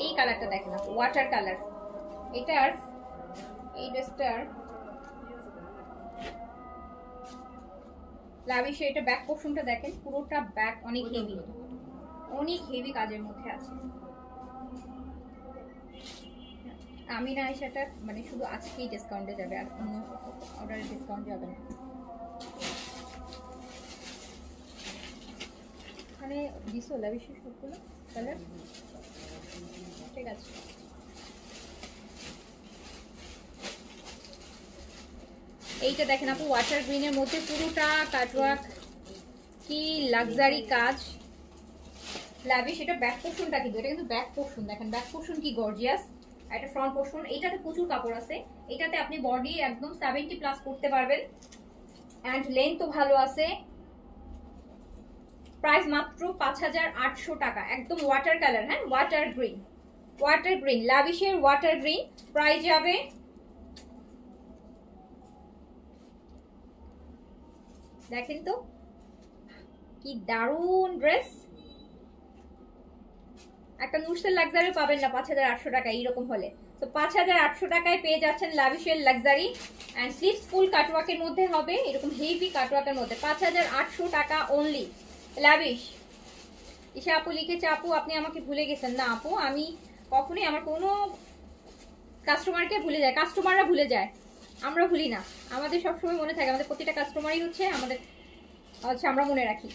এই কালারটা দেখেন আপু, ওয়াটার কালার। এটার এই ড্রেসটার লাভিশে এটা ব্যাক পোর্শনটা দেখেন, পুরোটা ব্যাক অনেক হেভি কাজের মধ্যে আছে। আমি না সেটা মানে শুধু আজকেই ডিসকাউন্টে যাবে, আর কোনো অর্ডারে ডিসকাউন্ট যাবে না। এখানে দিছো লাভিশের সবগুলো কালার, ঠিক আছে। এইটা দেখেন আপু ওয়াটার গ্রিনের মধ্যে পুরোটা কাটওয়ার্ক, কি লাক্সারি কাজ লাভিশ। এটা ব্যাক পোর্শনটা কিন্তু, এটা কিন্তু ব্যাক পোর্শন দেখেন, ব্যাক পোর্শন কি গর্জিয়াস। এটা ফ্রন্ট পোর্শন, এটাতে প্রচুর কাপড় আছে, এটাতে আপনি বডি একদম 70+ করতে পারবেন। এন্ড লেন্থ তো ভালো আছে, প্রাইস মাত্র 5800 টাকা, একদম ওয়াটার কালার। হ্যাঁ, ওয়াটার গ্রিন, ওয়াটার গ্রিন, লাভিশের ওয়াটার গ্রিন। প্রাইস যাবে দেখেন তো কি দারুন ড্রেস। একটা নুরসেল লাক্সারি পাবেন না 5800 টাকা এইরকম হলে। তো 5800 টাকায় পেয়ে যাচ্ছেন লাভিশের লাক্সারি অ্যান্ড স্লিভস ফুল কাটওয়ার্কের মধ্যে হবে, এরকম হেভি কাটওয়ার্কের মধ্যে 5800 টাকা অনলি লাভিশ। ঈশা আপু লিখেছে, আপু আপনি আমাকে ভুলে গেছেন। না আপু, আমি কখনোই আমার কোনো কাস্টমারকে ভুলে যায়, কাস্টমাররা ভুলে যায়, আমরা ভুলি না। আমাদের সবসময় মনে থাকে, আমাদের প্রতিটা কাস্টমারই হচ্ছে আমাদের আমরা মনে রাখি।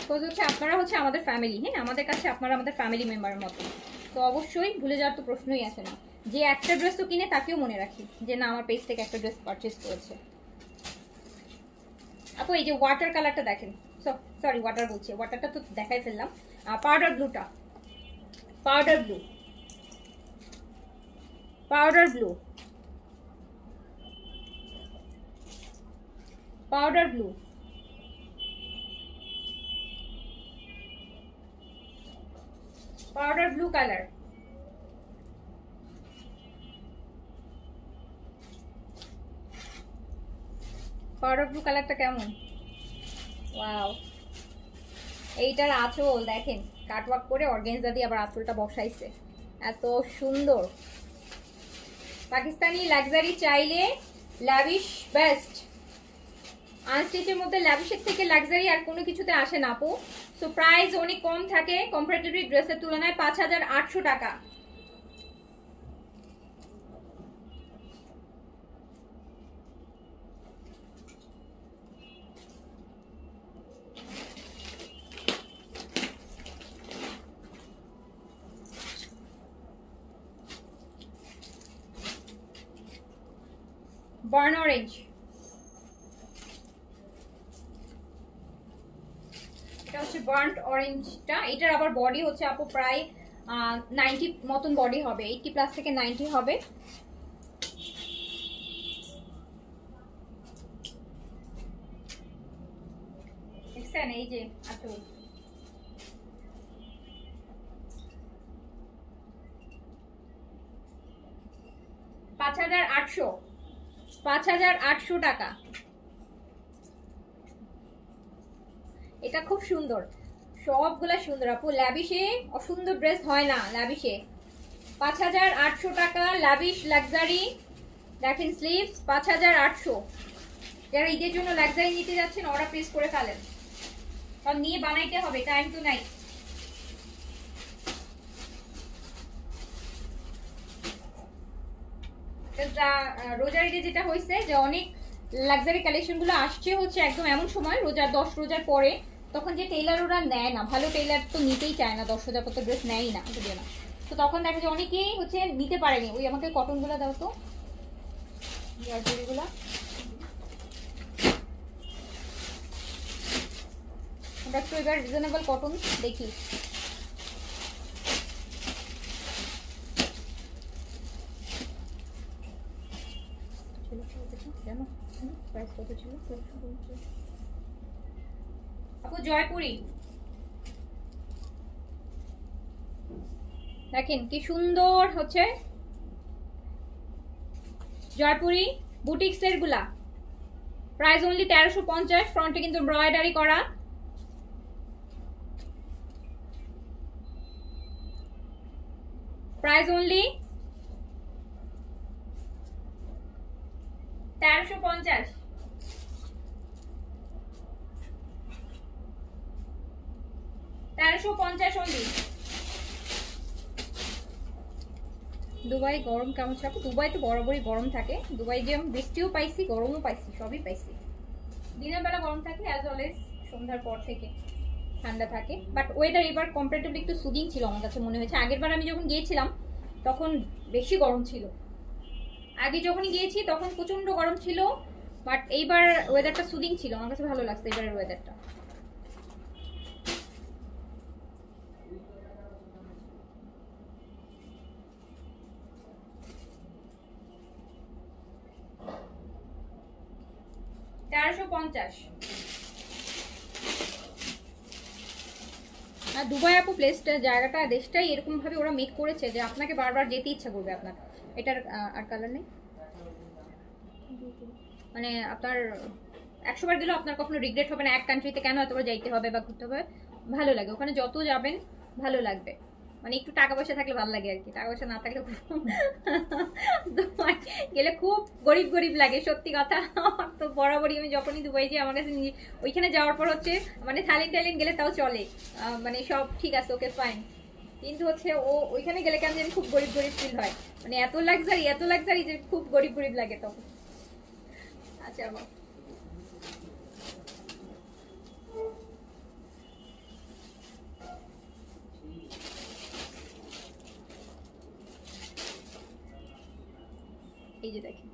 হচ্ছে আপনারা হচ্ছে আমাদের ফ্যামিলি। হ্যাঁ, আমাদের কাছে আপনারা আমাদের ফ্যামিলি মেম্বারের মতো, তো অবশ্যই ভুলে যাওয়ার তো প্রশ্নই আসে না। যে একটা ড্রেস তো কিনে তাকেও মনে রাখি যে না আমার পেজ থেকে একটা ড্রেস পারচেজ করেছে। আপু এই যে ওয়াটার কালারটা দেখেন, সরি ওয়াটার বলছে, ওয়াটারটা তো দেখাই ফেললাম। পাউডার ব্লুটা, powder blue, powder blue, powder blue, powder blue colour. Powder blue কালারটা কেমন? ওয়াও, এইটার আঁচল দেখেন, কাটওয়ার্ক করে অর্গানজা দিয়ে আবার আঁচলটা বসাইছে, এত সুন্দর। পাকিস্তানি লাক্সারি চাইলে লাভিশ বেস্ট। আনস্টিচের মধ্যে লাভিশের থেকে লাক্সারি আর কোনো কিছুতে আসে না আপু। সো প্রাইস অনেক কম থাকে কম্পারেটিভলি ড্রেসের তুলনায়। 5800 টাকা। বার্ন অরেঞ্জ, এটা হচ্ছে বার্ন্ট অরেঞ্জটা। এটার আবার বডি হচ্ছে আপু প্রায় 90 মতন বডি হবে, 80 প্লাস থেকে 90 হবে। দেখছেন এই যে আঁচল, পাঁচ হাজার আটশো টাকা। এটা খুব সুন্দর, সবগুলা সুন্দর আপু। ল্যাভিশে অসুন্দর ড্রেস হয় না ল্যাভিশে। 5800 টাকা লাভিশ লাক্সারি। দেখেন স্লিভস 5800। যারা ঈদের জন্য লাক্সারি নিতে যাচ্ছেন অর্ডার প্লেস করে ফেলেন, কারণ নিয়ে বানাইতে হবে, টাইম টু নাই। রোজার ঈদে যেটা হয়েছে যে অনেক লাক্সারি কালেকশন গুলো আসছে হচ্ছে একদম এমন সময় রোজার 10 রোজার পরে, তখন যে টেইলার ওরা নেয় না, ভালো টেইলার তো নিতেই চায় না, 10,000 কত ড্রেস নেয়ই না যদিও না। তো তখন দেখা যায় অনেকেই হচ্ছে নিতে পারেনি। ওই আমাকে কটন গুলো দাও তো, জর্জরিগুলো। আমরা একটু এবার রিজনেবল কটন দেখি। আপু জয়পুরি দেখেন কি সুন্দর হচ্ছে, জয়পুরি বুটিক্স এর গুলা। Price only 1350। ফ্রন্টে কিন্তু এমব্রয়ডারি করা। Price only 1350। অনলি। দুবাই গরম কেমন থাকে? দুবাই তো বরাবরই গরম থাকে। দুবাই যে আমি বৃষ্টিও পাইছি, গরমও পাইছি, সবই পাইছি। দিনের বেলা গরম থাকে, অ্যাজ অলওয়েজ সন্ধ্যার পর থেকে ঠান্ডা থাকে। বাট ওয়েদার এবার কম্পারেটিভলি একটু সুদিং ছিল আমার কাছে মনে হয়েছে। আগের বার আমি যখন গিয়েছিলাম তখন বেশি গরম ছিল, আগে যখন গিয়েছি তখন প্রচন্ড গরম ছিল। বাট এইবার ওয়েদারটা সুদিং ছিল, আমার কাছে ভালো লাগছে এবারের ওয়েদারটা। 1350। আর দুবাই আপু প্লেসটা, জায়গাটা, দেশটাই এরকম ভাবে ওরা মেক করেছে যে আপনাকে বারবার যেতে ইচ্ছা করবে আপনার। এটার আর কালার নেই, মানে আপনার 100 বার গেলেও আপনার কখনো রিগ্রেট হবে না এক কান্ট্রিতে কেন এতবার যাইতে হবে বা ঘুরতে হবে। ভালো লাগে ওখানে, যত যাবেন ভালো লাগবে। মানে একটু টাকা পয়সা থাকলে ভালো লাগে আর কি, টাকা পয়সা না থাকলে দুবাই গেলে খুব গরিব গরিব লাগে, সত্যি কথা। তো বরাবরই আমি যখনই দুবাই যাই আমার কাছে ওইখানে যাওয়ার পর হচ্ছে মানে থাইল্যান্ড গেলে তাও চলে, মানে সব ঠিক আছে, ওকে ফাইন। কিন্তু হচ্ছে ওইখানে গেলে কেন জানি খুব গরিব গরিব ফিল হয়, মানে এত লাক্সারি যে খুব গরিব গরিব লাগে তখন। আচ্ছা এই যে দেখেন,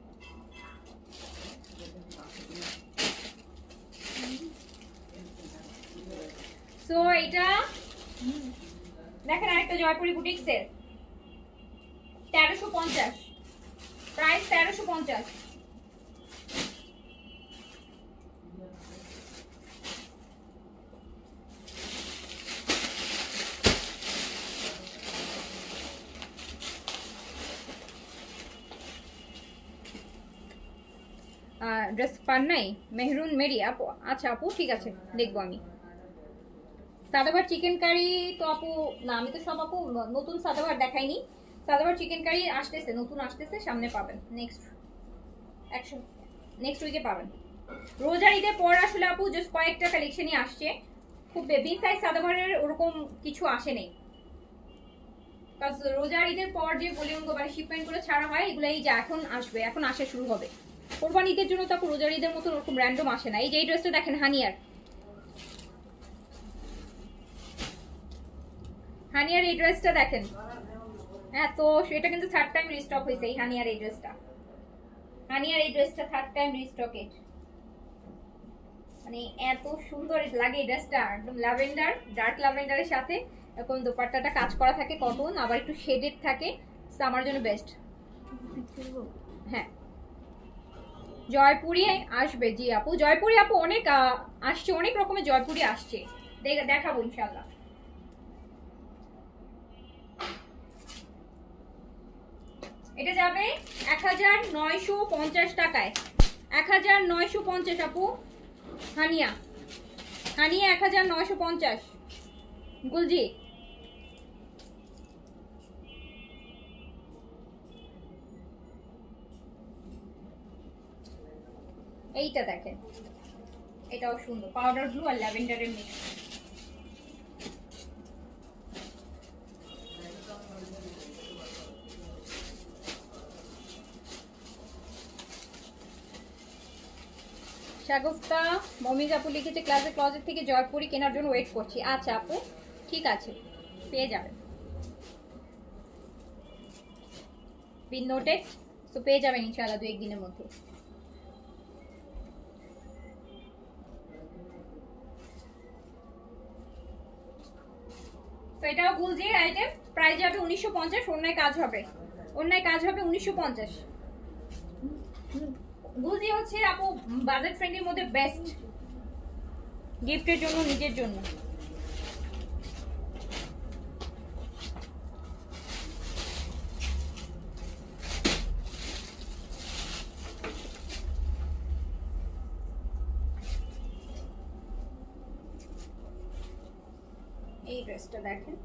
সো এটা দেখেন আরেকটা জয়পুরি বুটিক্সের 1350, প্রাইস 1350। ড্রেস পান নাই মেহরুন মেরি আপু? আচ্ছা আপু ঠিক আছে, দেখবো আমি। সাদাবার চিকেন কারি তো আপু না, আমি তো সব আপু নতুন সাদাবার দেখাইনি। সাদাবার চিকেন কারি আসতেছে, নতুন আসতেছে, সামনে পাবেন, নেক্সট উইকে পাবেন। রোজার ঈদের পর আসলে আপু জাস্ট কয়েকটা কালেকশনই আসছে, খুব বেবি সাইজ সাদাবারের ওরকম কিছু আসে নেই। রোজার ঈদের পর যে ভলিউমগুলো মানে শিপমেন্টগুলো ছাড়া হয় এগুলো এই যে এখন আসবে, এখন আসা শুরু হবে। কোরবান ঈদের জন্য তো আপু রোজার ঈদের মতো ওরকম র্যান্ডম আসে না। এই যে এই ড্রেসটা দেখেন হানিয়ার এই ড্রেসটা দেখেন, হ্যাঁ তো এটা কিন্তু থার্ড টাইম রিস্টক হয়েছে এই হানিয়ার এই ড্রেসটা। থার্ড টাইম রিস্টকে, মানে এত সুন্দর লাগে এই ড্রেসটা, একদম ল্যাভেন্ডার, ডার্ক ল্যাভেন্ডারের সাথে এরকম দোপাট্টাটা কাজ করা থাকে কটন, আবার একটু শেডেড থাকে, আমার জন্য বেস্ট। হ্যাঁ জয়পুরি আসবে, জি আপু জয়পুরি আপু অনেক আসছে, অনেক রকমের জয়পুরি আসছে, দেখাবো ইনশাল্লাহ। এটা যাবে 1950 টাকায়, 1950 আপু। হানিয়া 1950 গুলজি। এইটা দেখেন, এটাও সুন্দর, পাউডার ব্লু আর ল্যাভেন্ডারের মিক্স। শাগুফতা মমিজ আপু লিখেছে ক্লজেট থেকে জয়পুরি কেনার জন্য ওয়েট করছি। আচ্ছা আপু ঠিক আছে, পেয়ে যাবেন, পিন নোটেড, তো পেয়ে যাবেন ইনশাআল্লাহ 2-1 দিনের মধ্যে। তো এটাও গুলজির আইটেম, প্রাইস যাবে 1950, অন্যায় কাজ হবে 1950। গুলজি হচ্ছে আপু বাজেট ফ্রেন্ডলির মধ্যে বেস্ট, গিফটের জন্য, নিজের জন্য। এই ড্রেসটা দেখেন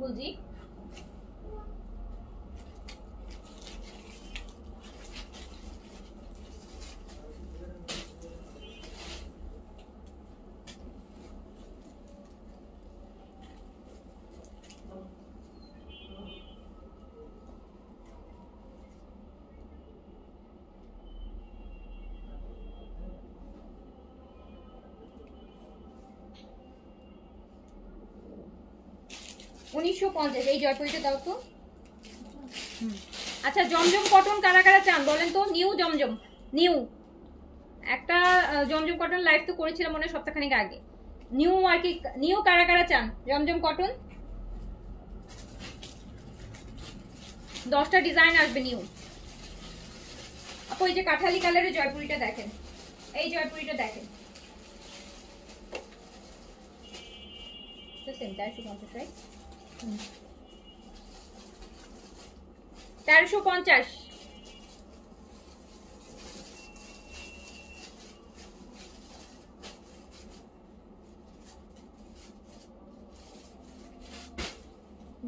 গুলজি, $1950 এই জয়পুরিটা দাও তো। আচ্ছা জমজম কটন কারা কারা চান বলেন তো? নিউ জমজম, নিউ একটা জমজম কটন লাইভ তো করেছিলাম মনে হয় সপ্তাহখানেক আগে, নিউ আর কি, নিউ কারা কারা চান জমজম কটন? 10টা ডিজাইন আসবে নিউ। আপু এই যে কাঠালি কালারের জয়পুরিটা দেখেন, এই জয়পুরিটা দেখেন, সেম 1350, রাইট? 1350।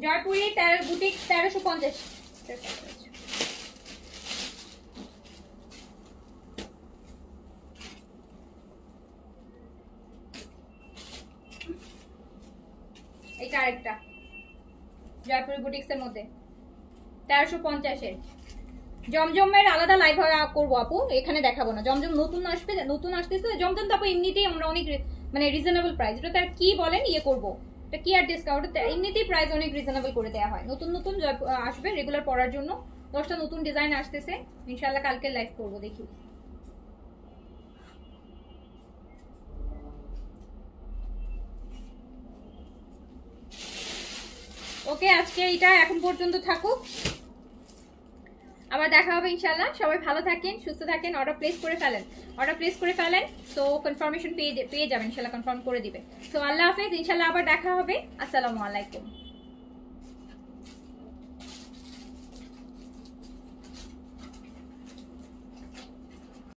জয়পুরি বুটিক 1350। এটা আরেকটা জয়পুরি বুটিক্সের মধ্যে 1350-এর। জমজমের আলাদা লাইভ করবো আপু, এখানে দেখাবো না। জমজম নতুন আসবে, নতুন আসতেছে জমজম, তারপর এমনিতেই আমরা অনেক মানে রিজনেবল প্রাইস, এটা তার কি বলেন ইয়ে করবো, এটা কি আর ডিসকাউন্ট, এমনিতেই প্রাইস অনেক রিজনেবল করে দেওয়া হয়। নতুন নতুন আসবে রেগুলার পরার জন্য, 10টা নতুন ডিজাইন আসতেছে ইনশাআল্লাহ, কালকে লাইভ করবো, দেখি। ওকে, আজকে এটা এখন পর্যন্ত থাকুক, আবার দেখা হবে ইনশাআল্লাহ। সবাই ভালো থাকেন, সুস্থ থাকেন, অর্ডার প্লেস করে ফেলেন, তো কনফার্মেশন পেয়ে যাবেন ইনশাআল্লাহ, কনফার্ম করে দিবে। তো আল্লাহ হাফেজ, ইনশাআল্লাহ আবার দেখা হবে। আসসালামু আলাইকুম।